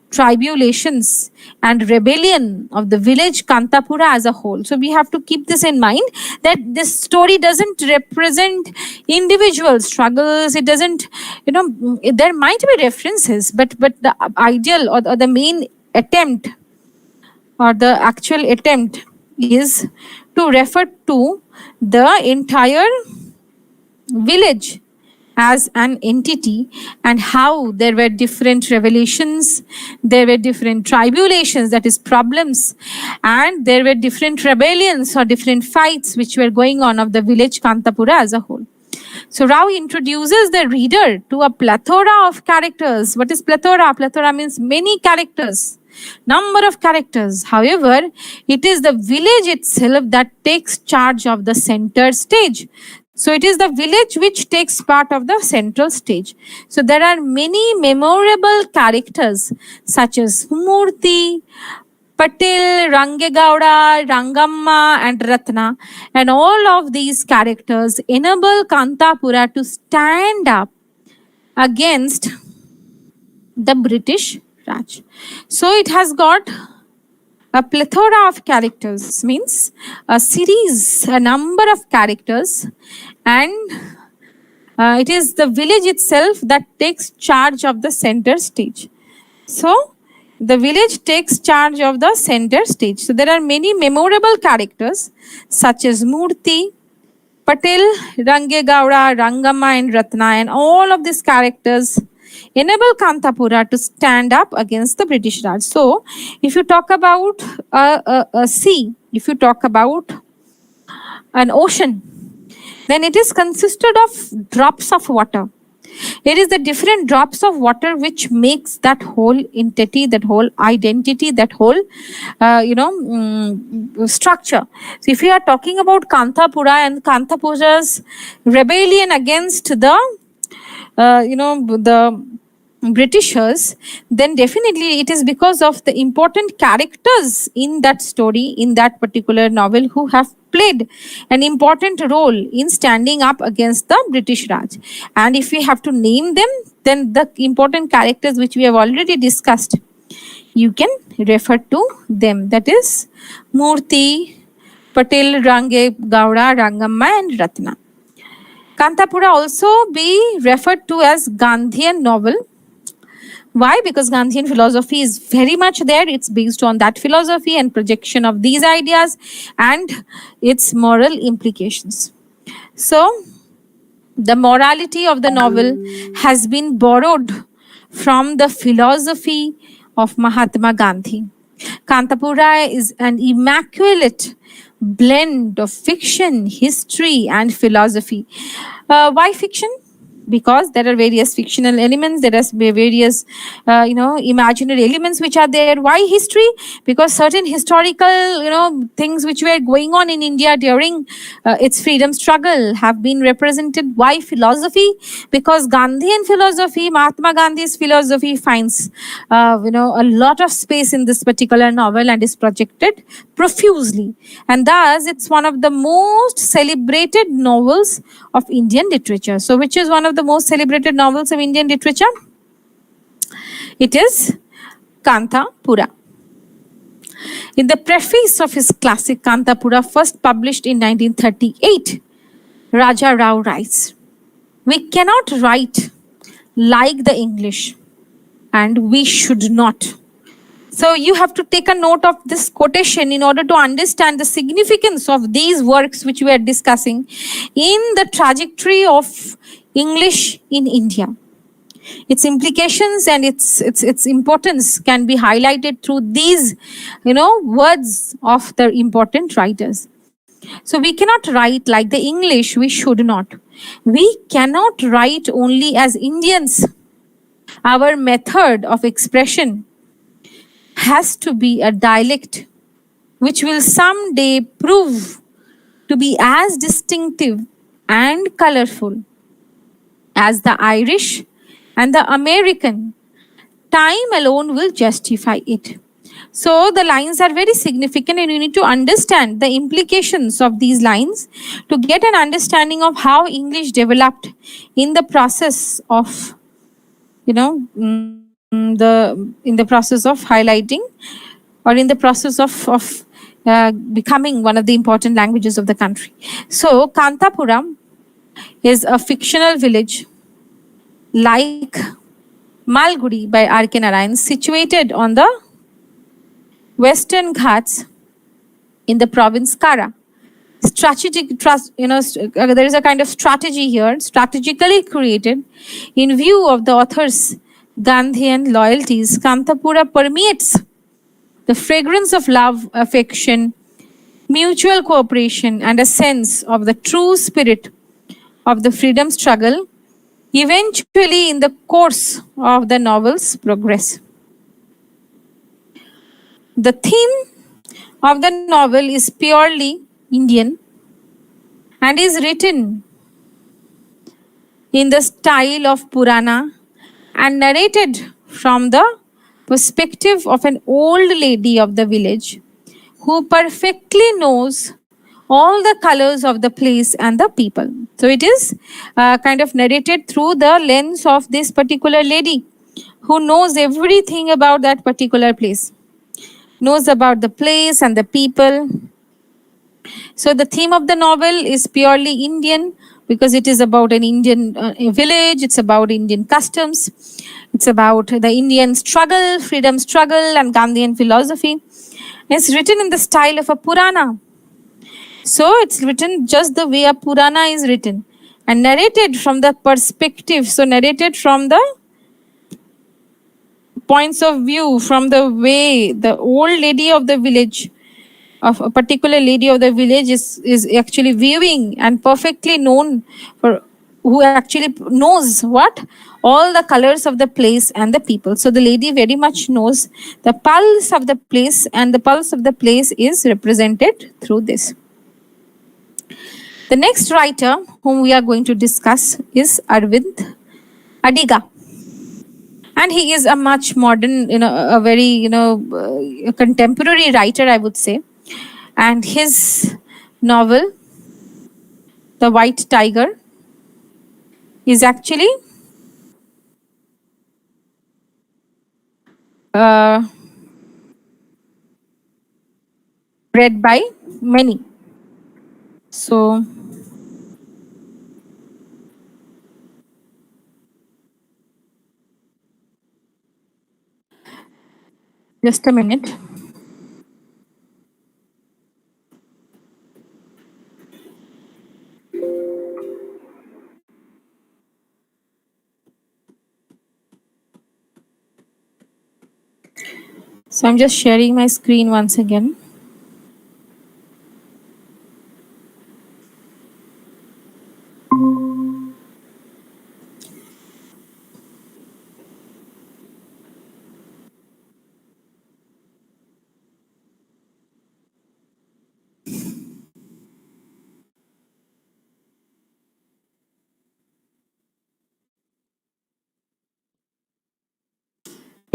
tribulations, and rebellion of the village Kantapura as a whole. So we have to keep this in mind, that this story doesn't represent individual struggles. It doesn't, there might be references, but the ideal or the main attempt or the actual attempt is to refer to the entire village as an entity, and how there were different revelations, there were different tribulations, that is problems, and there were different rebellions or different fights which were going on of the village Kantapura as a whole. So Rao introduces the reader to a plethora of characters. What is plethora? Plethora means many characters, number of characters. However, it is the village itself that takes charge of the center stage. So it is the village which takes part of the central stage. So there are many memorable characters such as Murthy, Patil, Rangegowda, Rangamma, and Ratna. And all of these characters enable Kantapura to stand up against the British Raj. So it has got a plethora of characters, means a series, a number of characters, and it is the village itself that takes charge of the center stage. So the village takes charge of the center stage. So there are many memorable characters such as Murthy, Patil, Rangegowda, Rangamma, and Ratna, and all of these characters enable Kantapura to stand up against the British Raj. So, if you talk about a sea, if you talk about an ocean, then it is consisted of drops of water. It is the different drops of water which makes that whole entity, that whole identity, that whole, structure. So, if you are talking about Kantapura and Kantapura's rebellion against the Britishers, then definitely it is because of the important characters in that story, in that particular novel, who have played an important role in standing up against the British Raj. And if we have to name them, then the important characters which we have already discussed, you can refer to them. That is Murthy, Patil, Rangegowda, Rangamma, and Ratna. Kantapura also be referred to as Gandhian novel. Why? Because Gandhian philosophy is very much there. It's based on that philosophy and projection of these ideas and its moral implications. So, the morality of the novel has been borrowed from the philosophy of Mahatma Gandhi. Kantapura is an immaculate blend of fiction, history, and philosophy. Why fiction? because there are various fictional elements, there are various imaginary elements which are there. Why history? Because certain historical things which were going on in India during its freedom struggle have been represented. Why philosophy? Because Gandhian philosophy, Mahatma Gandhi's philosophy finds a lot of space in this particular novel and is projected profusely, and thus it's one of the most celebrated novels of Indian literature. So which is one of the most celebrated novels of Indian literature? It is Kantapura. In the preface of his classic Kantapura, first published in 1938, Raja Rao writes, "We cannot write like the English, and we should not." So you have to take a note of this quotation in order to understand the significance of these works which we are discussing in the trajectory of English in India. Its implications and its importance can be highlighted through these words of the important writers. So we cannot write like the English, we should not. We cannot write only as Indians. Our method of expression has to be a dialect which will someday prove to be as distinctive and colorful as the Irish and the American. Time alone will justify it. So the lines are very significant, and you need to understand the implications of these lines to get an understanding of how English developed in the process of in the process of highlighting, or in the process of becoming one of the important languages of the country. So Kantapuram is a fictional village like Malgudi by R.K. Narayan, situated on the Western Ghats in the province Kara. There is a kind of strategy here, strategically created in view of the author's Gandhian loyalties. Kantapura permeates the fragrance of love, affection, mutual cooperation, and a sense of the true spirit of the freedom struggle, eventually in the course of the novel's progress. The theme of the novel is purely Indian and is written in the style of Purana and narrated from the perspective of an old lady of the village who perfectly knows all the colors of the place and the people. So it is kind of narrated through the lens of this particular lady who knows everything about that particular place, knows about the place and the people. So the theme of the novel is purely Indian because it is about an Indian village, it's about Indian customs, it's about the Indian struggle, freedom struggle, and Gandhian philosophy. It's written in the style of a Purana. So it's written just the way a Purana is written and narrated from the perspective. So narrated from the points of view, from the way the old lady of the village, of a particular lady of the village is actually viewing and perfectly known for who actually knows what all the colors of the place and the people. So the lady very much knows the pulse of the place, and the pulse of the place is represented through this. The next writer whom we are going to discuss is Arvind Adiga. And he is a much modern, a very, a contemporary writer, I would say. And his novel, The White Tiger, is actually read by many. So just a minute. So I'm just sharing my screen once again.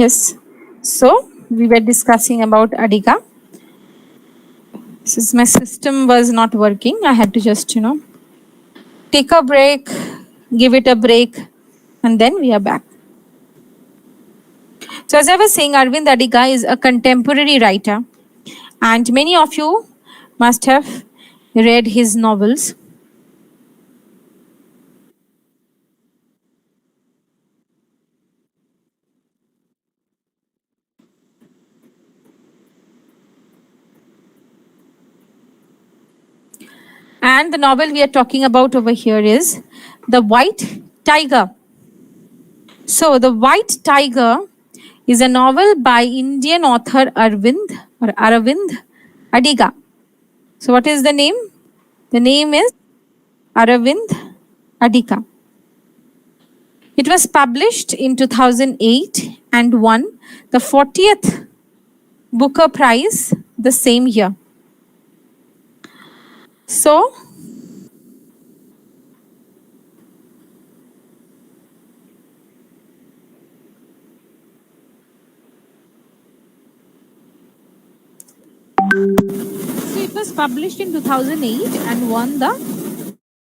Yes. So we were discussing about Adiga. Since my system was not working, I had to just, take a break, give it a break, and then we are back. So as I was saying, Arvind Adiga is a contemporary writer, and many of you must have read his novels. And the novel we are talking about over here is The White Tiger. So, The White Tiger is a novel by Indian author Aravind Adiga. So, what is the name? The name is Aravind Adiga. It was published in 2008 and won the 40th Booker Prize the same year. So, it was published in 2008 and won the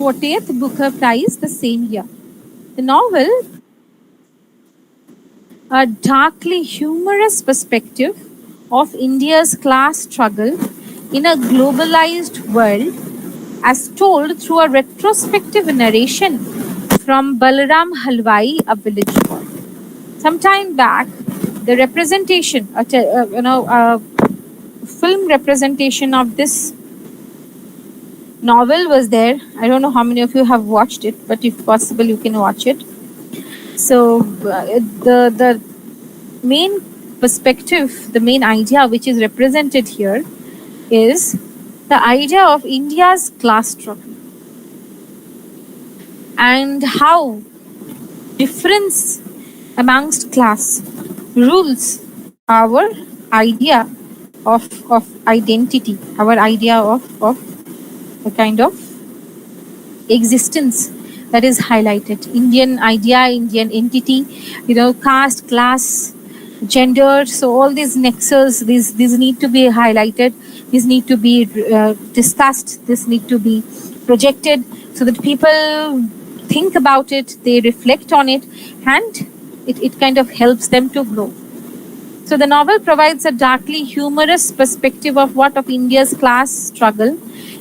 40th Booker Prize the same year. The novel, a darkly humorous perspective of India's class struggle in a globalized world, as told through a retrospective narration from Balaram Halwai, a village boy. Sometime back, the representation, film representation of this novel was there. I don't know how many of you have watched it, but if possible, you can watch it. So the main perspective, the main idea which is represented here is the idea of India's class struggle and how difference amongst class rules our idea of identity, our idea of a kind of existence that is highlighted. Indian idea, Indian entity, caste, class, gender. So all these nexus, these need to be highlighted. These need to be discussed. This need to be projected so that people think about it, they reflect on it, and it kind of helps them to grow. So the novel provides a darkly humorous perspective of India's class struggle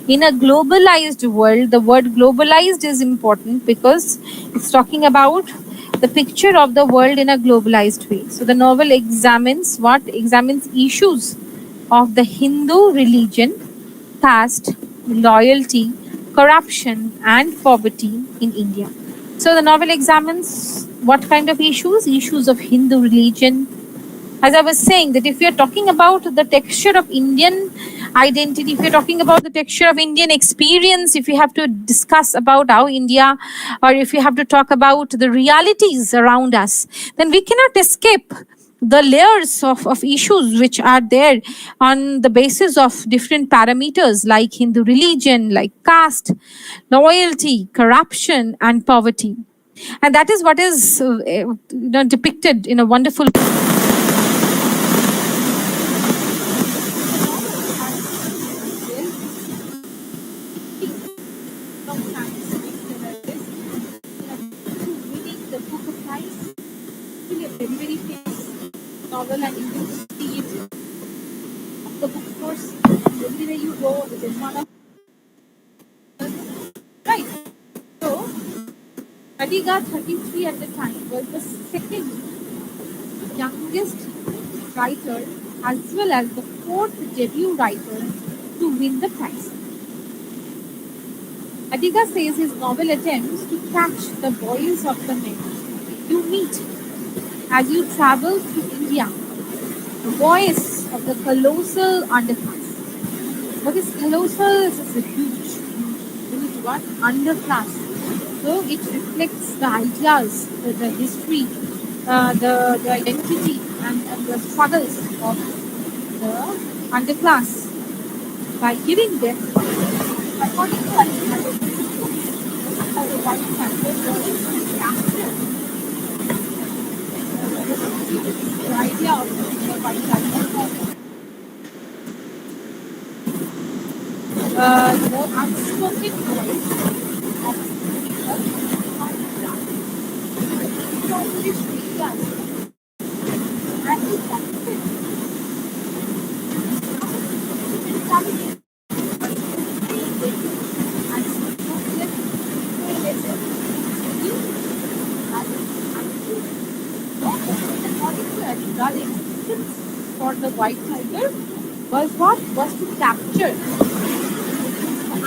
in a globalized world. The word globalized is important because it's talking about the picture of the world in a globalized way. So the novel examines issues of the Hindu religion, caste, loyalty, corruption, and poverty in India. So the novel examines what kind of issues? Issues of Hindu religion. As I was saying, that if we are talking about the texture of Indian identity, if you're talking about the texture of Indian experience, if you have to discuss about how India, or if you have to talk about the realities around us, then we cannot escape the layers of issues which are there on the basis of different parameters like Hindu religion, like caste, loyalty, corruption, and poverty. And that is what is depicted in a wonderful very famous novel, and you can see it of the bookstores everywhere you go. It is one of right. So Adiga 33 at the time was the second youngest writer as well as the fourth debut writer to win the prize. Adiga says his novel attempts to catch the voice of the men you meet as you travel through India, the voice of the colossal underclass. What is colossal? This is a huge what? Underclass. So it reflects the ideas, the history, the identity and the struggles of the underclass by giving them, according to the white standard, right? unspoken voice of for the white tiger was what? Was to capture the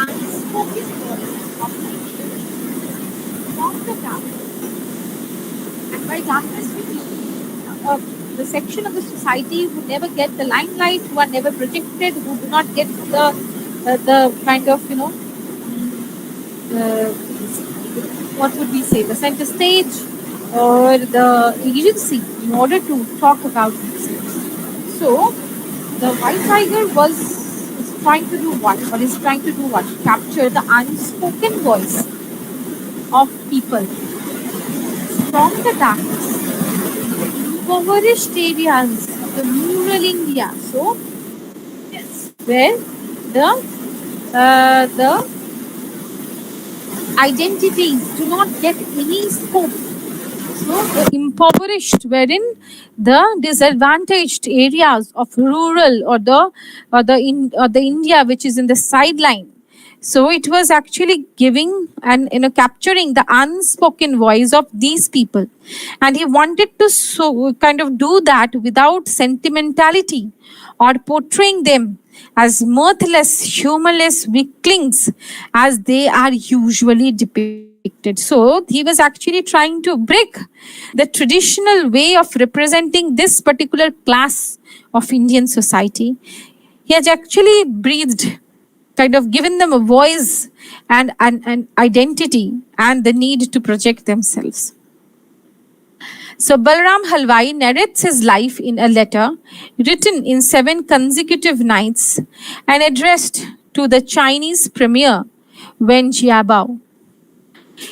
unspoken voice of from the darkness. And by darkness we mean the section of the society who never get the limelight, who are never projected, who do not get the kind of uh, what would we say, the center stage or the agency in order to talk about themselves. So the white tiger is trying to do what? Or is trying to do what? Capture the unspoken voice of people from the darkness, impoverished areas of the rural India. So yes, where the identities do not get any scope. So the impoverished, wherein the disadvantaged areas of rural or the India which is in the sideline. So it was actually giving and capturing the unspoken voice of these people, and he wanted to kind of do that without sentimentality or portraying them as mirthless, humorless weaklings as they are usually depicted. So he was actually trying to break the traditional way of representing this particular class of Indian society. He has actually breathed, kind of given them a voice and identity and the need to project themselves. So Balram Halwai narrates his life in a letter written in 7 consecutive nights and addressed to the Chinese premier Wen Jiabao.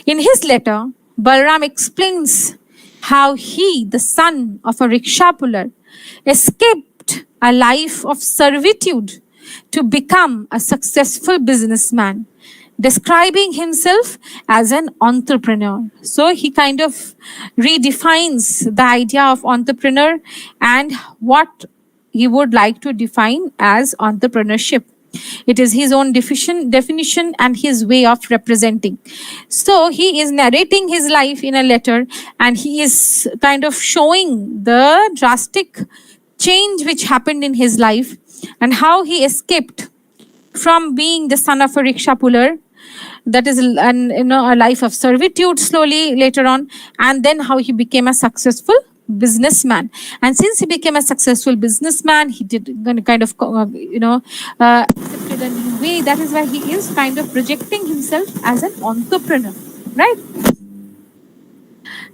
In his letter, Balram explains how he, the son of a rickshaw puller, escaped a life of servitude to become a successful businessman, describing himself as an entrepreneur. So he kind of redefines the idea of entrepreneur and what he would like to define as entrepreneurship. It is his own definition and his way of representing. So he is narrating his life in a letter, and he is kind of showing the drastic change which happened in his life and how he escaped from being the son of a rickshaw puller, that is a life of servitude slowly later on, and then how he became a successful businessman. And since he became a successful businessman, he did kind of accepted a new way. That is why he is kind of projecting himself as an entrepreneur, right?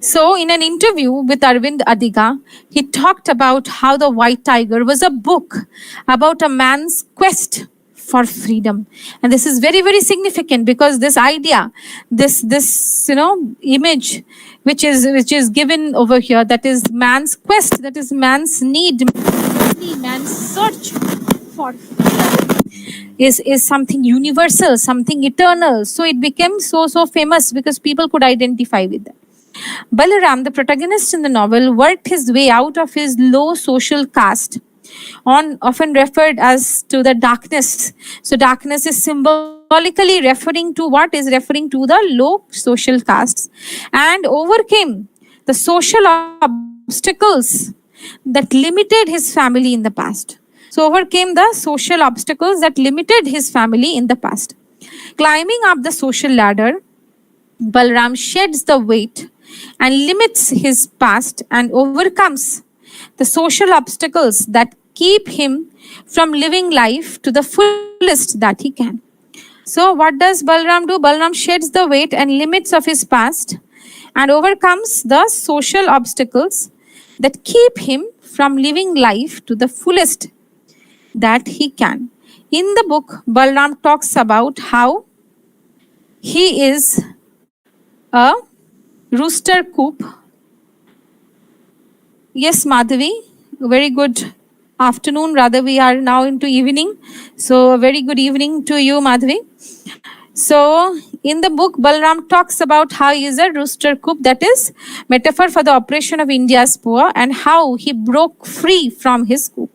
So, in an interview with Arvind Adiga, he talked about how The White Tiger was a book about a man's quest for freedom. And this is very, very significant, because this idea, this image which is given over here, that is man's quest, that is man's need, man's search for freedom, is something universal, something eternal. So it became so famous because people could identify with that. Balaram, the protagonist in the novel, worked his way out of his low social caste, often referred as to the darkness. So darkness is symbolically referring to what? Is referring to the low social castes, and overcame the social obstacles that limited his family in the past. So overcame the social obstacles that limited his family in the past. Climbing up the social ladder, Balram sheds the weight and limits his past and overcomes the social obstacles that keep him from living life to the fullest that he can. So what does Balram do? Balram sheds the weight and limits of his past and overcomes the social obstacles that keep him from living life to the fullest that he can. In the book, Balram talks about how he is a rooster coop. Yes, Madhavi, very good afternoon. Rather, we are now into evening. So, a very good evening to you, Madhvi. So, in the book, Balram talks about how he is a rooster coop, that is, metaphor for the oppression of India's poor, and how he broke free from his coop.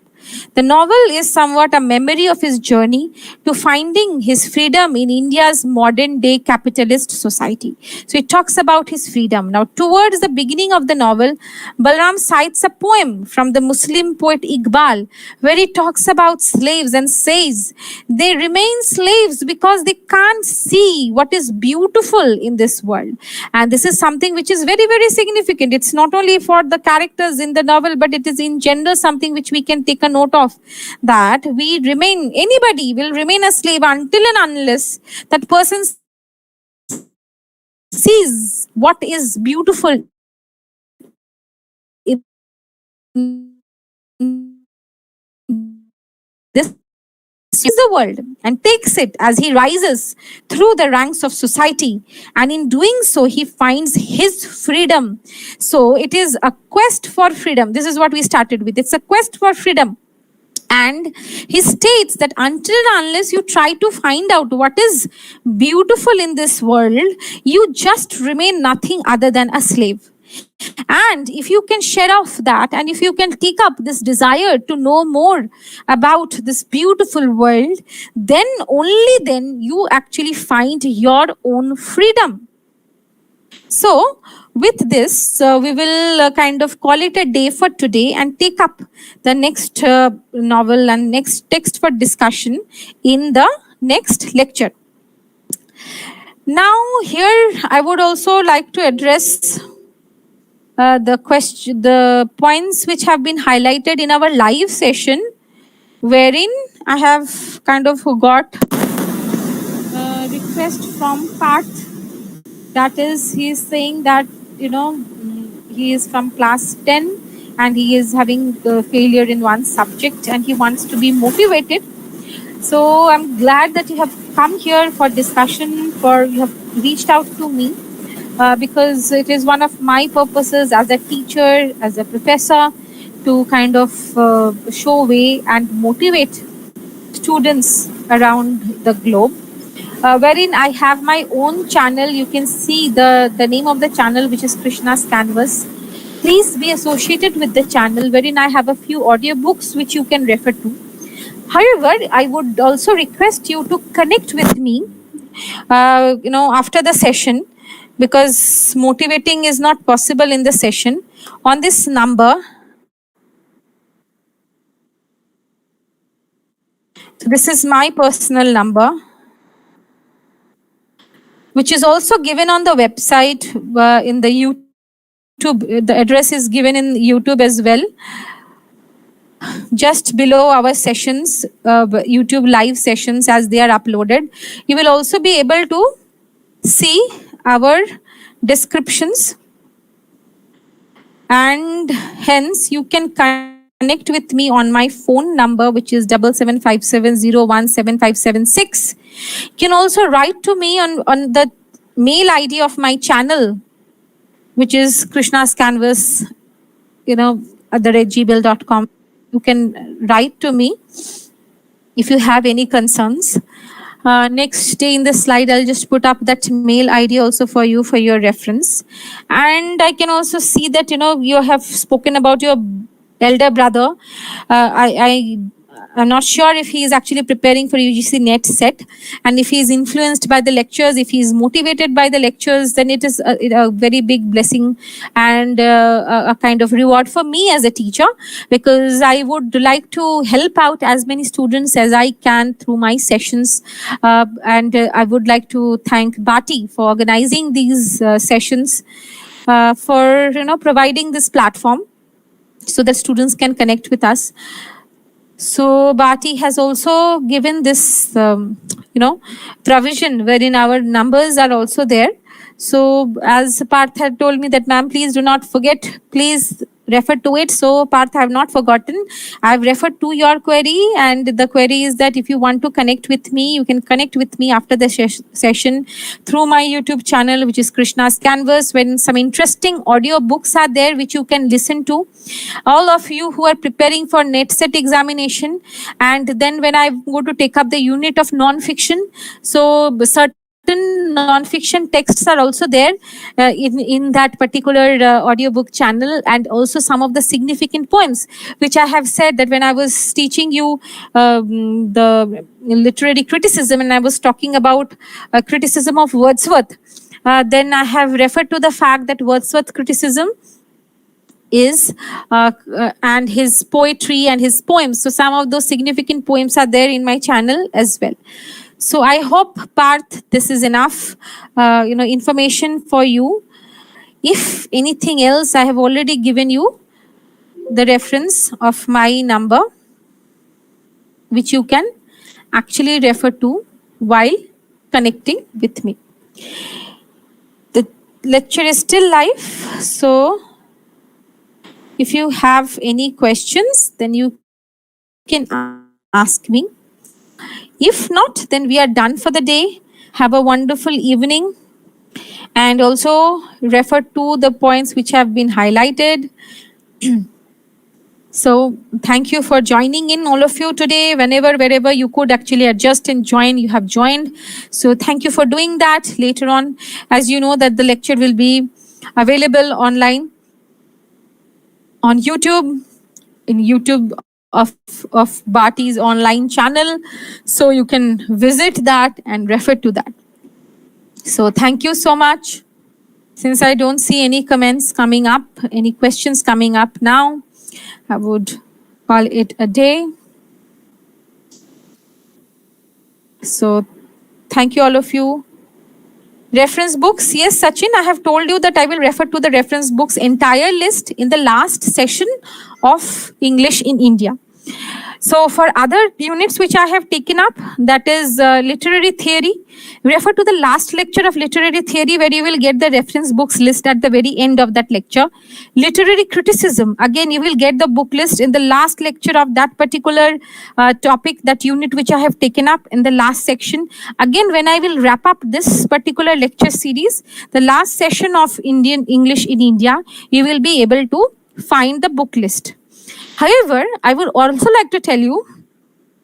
The novel is somewhat a memory of his journey to finding his freedom in India's modern day capitalist society. So it talks about his freedom. Now, towards the beginning of the novel, Balram cites a poem from the Muslim poet Iqbal, where he talks about slaves and says they remain slaves because they can't see what is beautiful in this world. And this is something which is very, very significant. It's not only for the characters in the novel, but it is in general something which we can take a note of, that anybody will remain a slave until and unless that person sees what is beautiful in this is the world, and takes it as he rises through the ranks of society, and in doing so he finds his freedom. So it is a quest for freedom. This is what we started with. It's a quest for freedom. And he states that until and unless you try to find out what is beautiful in this world, you just remain nothing other than a slave. And if you can shed off that, and if you can take up this desire to know more about this beautiful world, then only then you actually find your own freedom. So, with this, we will kind of call it a day for today and take up the next novel and next text for discussion in the next lecture. Now, here I would also like to address the points which have been highlighted in our live session, wherein I have kind of got a request from Part. That is, he is saying that, he is from class 10 and he is having failure in one subject and he wants to be motivated. So I'm glad that you have come here for discussion, you have reached out to me because it is one of my purposes as a teacher, as a professor, to kind of show way and motivate students around the globe. Wherein I have my own channel. You can see the name of the channel, which is Krishna's Canvas. Please be associated with the channel, wherein I have a few audiobooks which you can refer to. However, I would also request you to connect with me, after the session, because motivating is not possible in the session, on this number. So this is my personal number, which is also given on the website in the YouTube. The address is given in YouTube as well. Just below our sessions, YouTube live sessions as they are uploaded. You will also be able to see our descriptions, and hence you can connect with me on my phone number, which is 7757017576. You can also write to me on the mail ID of my channel, which is Krishna's Canvas, @gmail.com. You can write to me if you have any concerns. Next day in the slide, I'll just put up that mail ID also for you for your reference. And I can also see that, you have spoken about your elder brother. I'm not sure if he is actually preparing for UGC NET set, and if he is influenced by the lectures, if he is motivated by the lectures, then it is a very big blessing and a kind of reward for me as a teacher, because I would like to help out as many students as I can through my sessions. And I would like to thank BARTI for organizing these sessions, for providing this platform so that students can connect with us. So BARTI has also given this, provision wherein our numbers are also there. So as Parth had told me that, ma'am, please do not forget, please referred to it. So Parth, I have not forgotten. I've referred to your query, and the query is that if you want to connect with me, you can connect with me after the session through my YouTube channel, which is Krishna's Canvas, when some interesting audio books are there which you can listen to. All of you who are preparing for net set examination, and then when I go to take up the unit of non-fiction, so certain non-fiction texts are also there in that particular audiobook channel, and also some of the significant poems which I have said that when I was teaching you the literary criticism, and I was talking about criticism of Wordsworth, then I have referred to the fact that Wordsworth criticism is and his poetry and his poems. So some of those significant poems are there in my channel as well. So I hope, Parth, this is enough information for you. If anything else, I have already given you the reference of my number, which you can actually refer to while connecting with me. The lecture is still live, so if you have any questions, then you can ask me. If not, then we are done for the day. Have a wonderful evening, and also refer to the points which have been highlighted. So thank you for joining in, all of you, today. Wherever you could actually adjust and join, you have joined. So thank you for doing that. Later on, as you know, that the lecture will be available online on YouTube, in YouTube of BARTI's online channel. So you can visit that and refer to that. So thank you so much. Since I don't see any comments coming up, any questions coming up now, I would call it a day. So thank you, all of you. Reference books. Yes, Sachin, I have told you that I will refer to the reference books entire list in the last session of English in India. So for other units which I have taken up, that is literary theory, refer to the last lecture of literary theory, where you will get the reference books list at the very end of that lecture. Literary criticism, again, you will get the book list in the last lecture of that particular topic, that unit which I have taken up in the last section. Again, when I will wrap up this particular lecture series, the last session of Indian English in India, you will be able to find the book list. However, I would also like to tell you,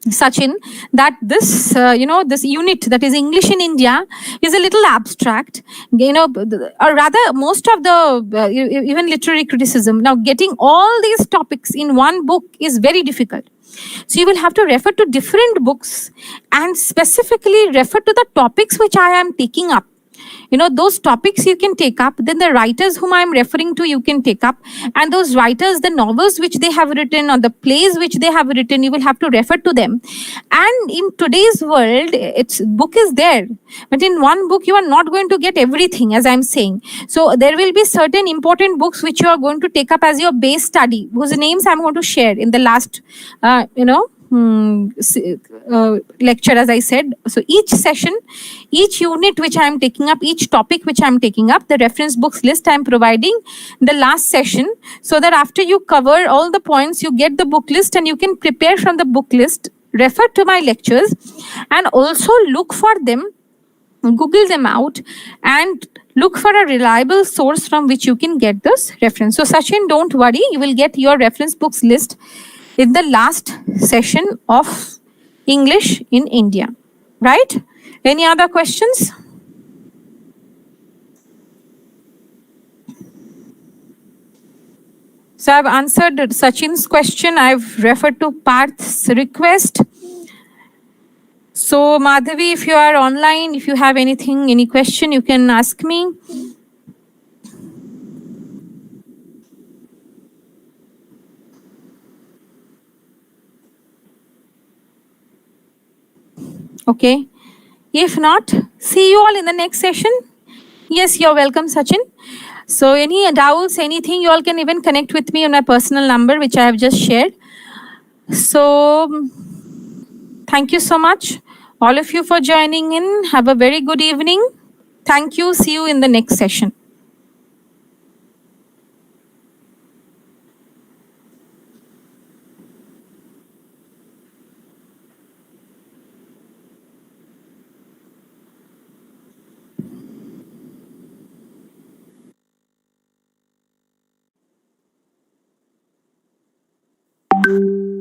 Sachin, that this, this unit, that is English in India, is a little abstract, or rather most of the, even literary criticism. Now, getting all these topics in one book is very difficult. So you will have to refer to different books and specifically refer to the topics which I am taking up. Those topics you can take up, then the writers whom I am referring to, you can take up, and those writers, the novels which they have written or the plays which they have written, you will have to refer to them. And in today's world, book is there, but in one book you are not going to get everything, as I am saying. So there will be certain important books which you are going to take up as your base study, whose names I am going to share in the last lecture, as I said. So each session, each unit which I am taking up, each topic which I am taking up, the reference books list I am providing the last session, so that after you cover all the points, you get the book list and you can prepare from the book list, refer to my lectures, and also look for them, Google them out, and look for a reliable source from which you can get this reference. So Sachin, don't worry, you will get your reference books list in the last session of English in India, right? Any other questions? So I've answered Sachin's question. I've referred to Parth's request. So Madhavi, if you are online, if you have anything, any question, you can ask me. Okay. If not, see you all in the next session. Yes, you're welcome, Sachin. So any doubts, anything, you all can even connect with me on my personal number, which I have just shared. So thank you so much, all of you, for joining in. Have a very good evening. Thank you. See you in the next session. you.